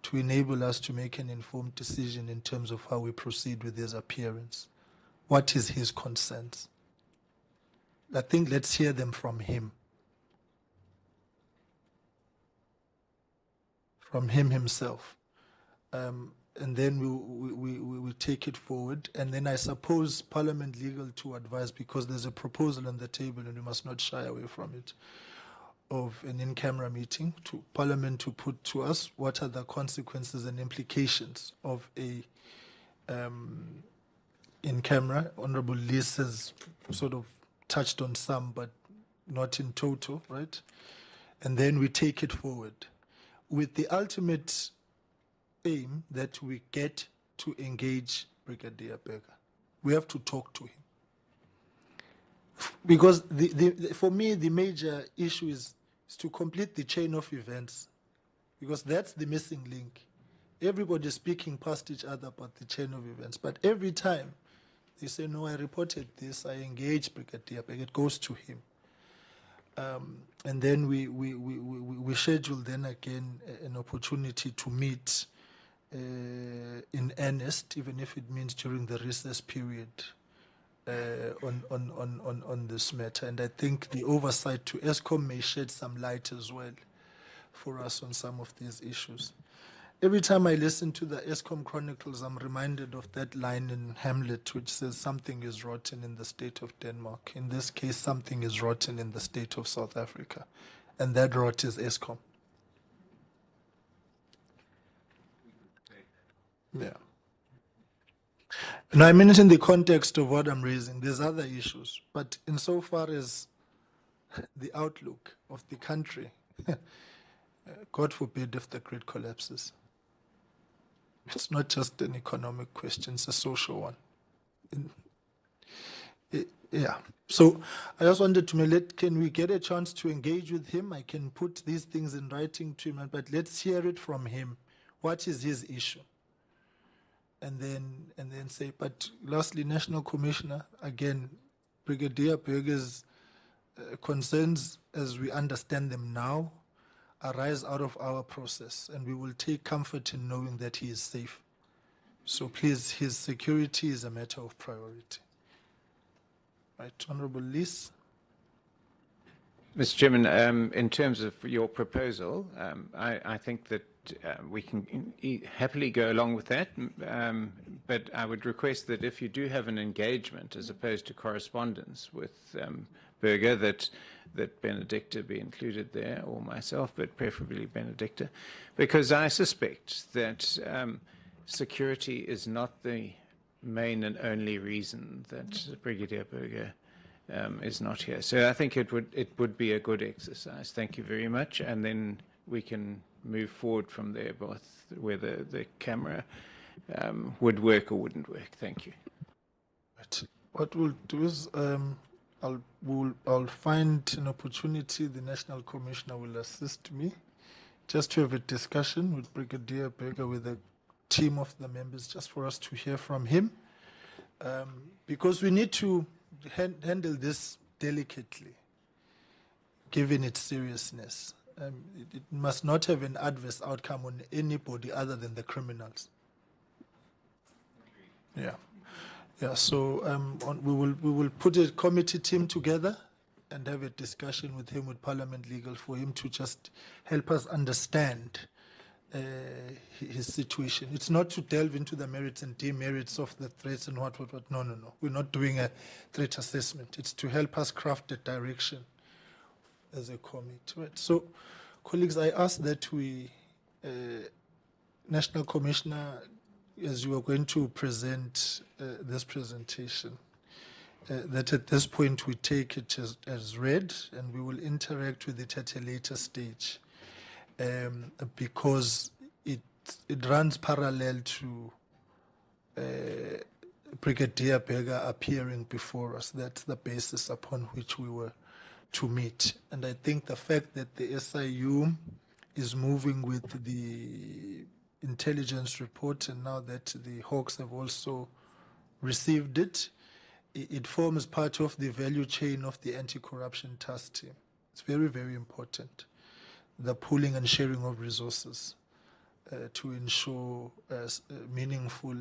to enable us to make an informed decision in terms of how we proceed with his appearance. What is his concerns? I think let's hear them from him. From him himself. And then we take it forward. And then I suppose Parliament Legal to advise, because there's a proposal on the table and we must not shy away from it, of an in-camera meeting to Parliament to put to us what are the consequences and implications of a in-camera. Honorable Liz has sort of touched on some, but not in total, right? And then we take it forward with the ultimate aim that we get to engage Brigadier Bega. We have to talk to him. Because for me, the major issue is to complete the chain of events, because that's the missing link. Everybody's speaking past each other about the chain of events, but every time they say, no, I reported this, I engaged Brigadier Bega, it goes to him. And then we schedule then again an opportunity to meet in earnest, even if it means during the recess period, on this matter. And I think the oversight to Eskom may shed some light as well for us on some of these issues. Every time I listen to the Eskom Chronicles, I'm reminded of that line in Hamlet which says something is rotten in the state of Denmark. In this case, something is rotten in the state of South Africa. And that rot is Eskom. Yeah. Now, I mean it in the context of what I'm raising. There's other issues. But insofar as the outlook of the country, God forbid if the grid collapses. It's not just an economic question, it's a social one. Yeah. So I just wanted to know, can we get a chance to engage with him? I can put these things in writing to him, but let's hear it from him. What is his issue? And then say, but lastly, National Commissioner, again, Brigadier Bega's concerns, as we understand them now, arise out of our process, and we will take comfort in knowing that he is safe. So please, his security is a matter of priority. Right, Honorable Liz.
Mr. Chairman, in terms of your proposal, I think that we can happily go along with that, But I would request that if you do have an engagement as opposed to correspondence with Berger, that Benedicta be included there, or myself, but preferably Benedicta, because I suspect that security is not the main and only reason that Brigadier Berger is not here. So I think it would be a good exercise. Thank you very much, and then we can move forward from there, both whether the camera would work or wouldn't work. Thank you.
But what we'll do is I'll find an opportunity. The National Commissioner will assist me just to have a discussion with Brigadier Berger, with a team of the members, just for us to hear from him, because we need to handle this delicately, given its seriousness. It must not have an adverse outcome on anybody other than the criminals. Yeah. So we will put a committee team together and have a discussion with him, with Parliament Legal, for him to just help us understand his situation. It's not to delve into the merits and demerits of the threats and what. No. We're not doing a threat assessment. It's to help us craft a direction as a committee. Right? So, colleagues, I ask that we, National Commissioner, as you are going to present this presentation, that at this point we take it as read, and we will interact with it at a later stage, because it runs parallel to Brigadier Berger appearing before us. That's the basis upon which we were to meet. And I think the fact that the SIU is moving with the intelligence report, and now that the Hawks have also received it, it forms part of the value chain of the anti-corruption task team. It's very, very important, the pooling and sharing of resources to ensure meaningful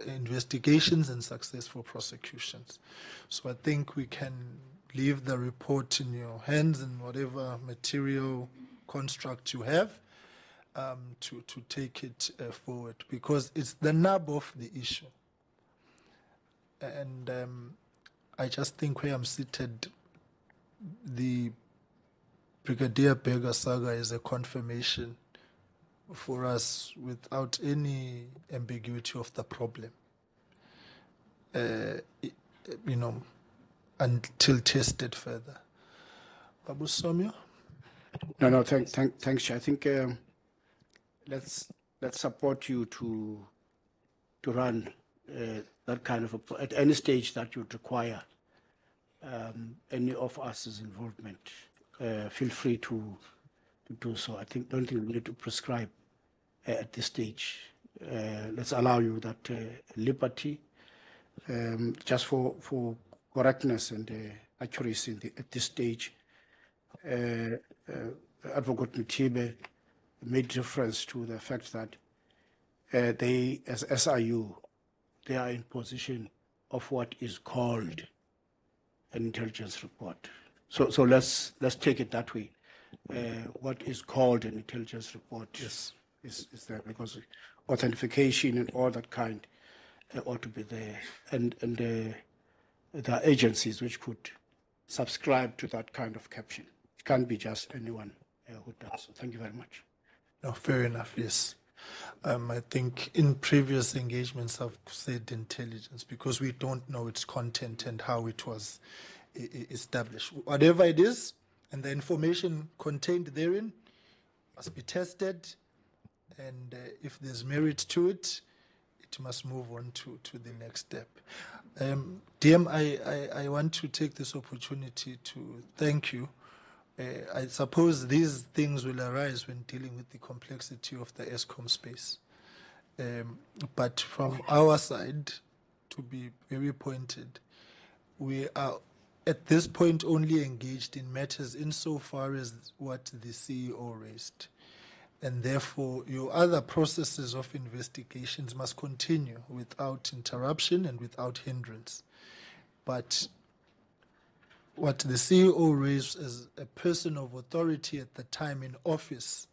investigations and successful prosecutions. So I think we can leave the report in your hands, and whatever material construct you have, to take it forward, because it's the nub of the issue. And I just think where I'm seated, the Brigadier Berger saga is a confirmation for us without any ambiguity of the problem, until tested further. Babu Somyo?
No, thanks, Chair. I think let's support you to run that kind of at any stage that you'd require any of us's involvement. Feel free to do so. I don't think we need to prescribe at this stage. Let's allow you that liberty, just for correctness and accuracy at this stage. Advocate Mutibe made reference to the fact that they, as SIU, they are in possession of what is called an intelligence report. So let's take it that way. What is called an intelligence report is there, because authentication and all that kind ought to be there, and there are agencies which could subscribe to that kind of caption. It can't be just anyone who does. So thank you very much.
No, fair enough, yes. I think in previous engagements I've said intelligence, because we don't know its content and how it was established. Whatever it is, and the information contained therein must be tested, and if there's merit to it, it must move on to the next step. DM, I want to take this opportunity to thank you. I suppose these things will arise when dealing with the complexity of the Eskom space. But from our side, to be very pointed, we are at this point only engaged in matters insofar as what the CEO raised. And therefore, your other processes of investigations must continue without interruption and without hindrance. But what the CEO raised as a person of authority at the time in office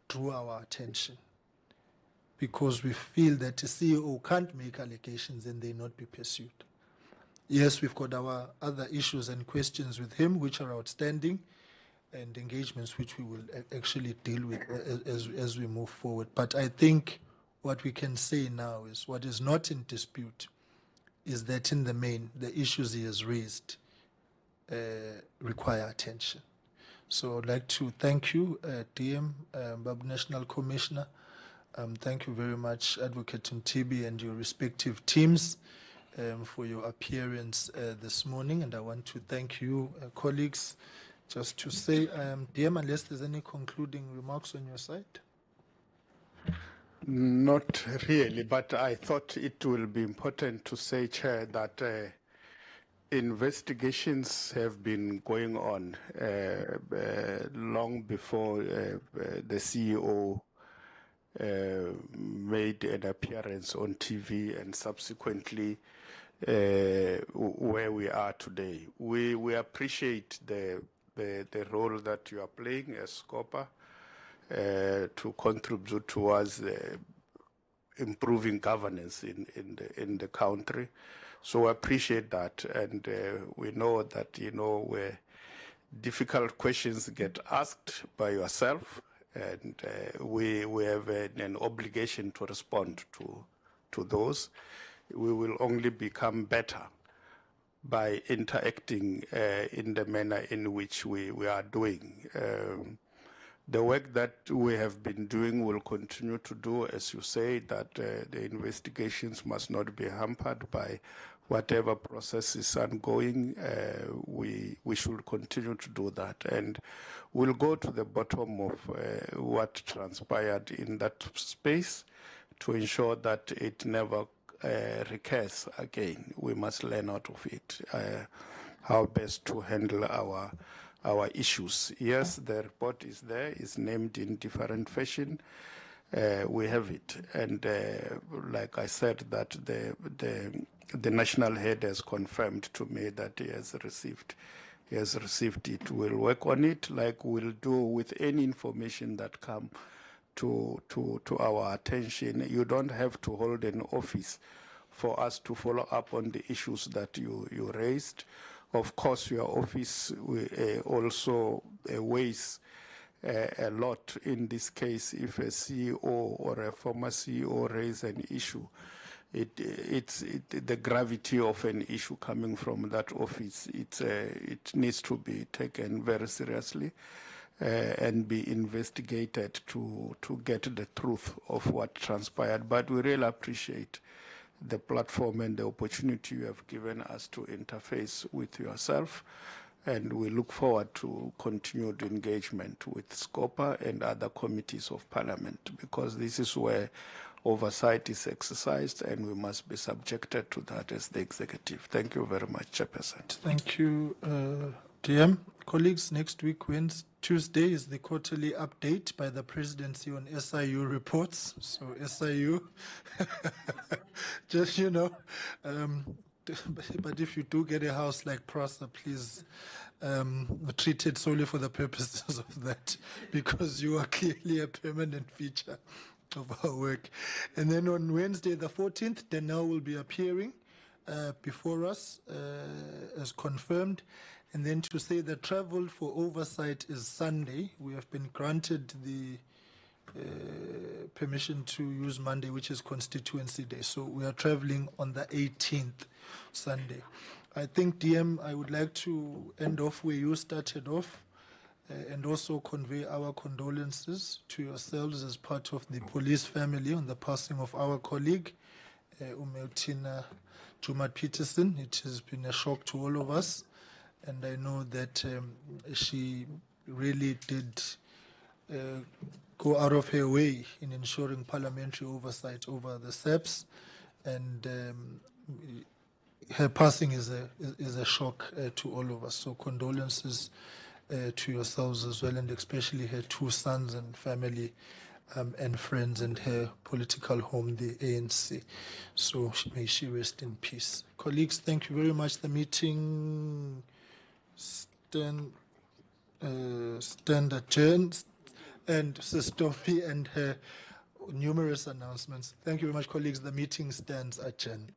drew our attention. because we feel that the CEO can't make allegations and they not be pursued. Yes, we've got our other issues and questions with him which are outstanding, and engagements which we will actually deal with as we move forward. But I think what we can say now is what is not in dispute is that in the main, the issues he has raised require attention. So I'd like to thank you, DM, Babu National Commissioner. Thank you very much, Advocate Mtibi and your respective teams for your appearance this morning. And I want to thank you, colleagues. Just to say, DM, unless there's any concluding remarks on your side.
Not really, but I thought it will be important to say, Chair, that investigations have been going on long before the CEO made an appearance on TV and subsequently where we are today. We appreciate the role that you are playing as SCOPA to contribute towards improving governance in the country. So we appreciate that, and we know that, where difficult questions get asked by yourself, and we have an obligation to respond to those. We will only become better by interacting in the manner in which we are doing. The work that we have been doing will continue to do, as you say, that the investigations must not be hampered by whatever process is ongoing. We should continue to do that, and we'll go to the bottom of what transpired in that space to ensure that it never recurs again. We must learn out of it, how best to handle our issues. Yes, the report is there, is named in different fashion. We have it, and like I said, that the national head has confirmed to me that he has received it. We'll work on it like we'll do with any information that come to our attention. You don't have to hold an office for us to follow up on the issues that you raised. Of course, your office also weighs a lot in this case. If a CEO or a former CEO raise an issue, it's the gravity of an issue coming from that office. It needs to be taken very seriously and be investigated to get the truth of what transpired. But we really appreciate the platform and the opportunity you have given us to interface with yourself, and we look forward to continued engagement with SCOPA and other committees of Parliament, because this is where oversight is exercised and we must be subjected to that as the executive. Thank you very much, Chairperson.
Thank you, DM. Colleagues, next week, Tuesday, is the quarterly update by the presidency on SIU reports. So SIU, just, but if you do get a house like Prasa, please treat it solely for the purposes of that, because you are clearly a permanent feature of our work. And then on Wednesday, the 14th, Denel will be appearing before us as confirmed. And then to say the travel for oversight is Sunday. We have been granted the permission to use Monday, which is Constituency Day. So we are traveling on the 18th, Sunday. I think, DM, I would like to end off where you started off and also convey our condolences to yourselves as part of the police family on the passing of our colleague, Umeltina Juma-Peterson. It has been a shock to all of us. And I know that she really did go out of her way in ensuring parliamentary oversight over the SAPS, and her passing is a shock to all of us. So condolences to yourselves as well, and especially her two sons and family and friends, and her political home, the ANC. So may she rest in peace. Colleagues, thank you very much. The meeting stand adjourned, and Sister Stormy and her numerous announcements. Thank you very much, colleagues. The meeting stands adjourned.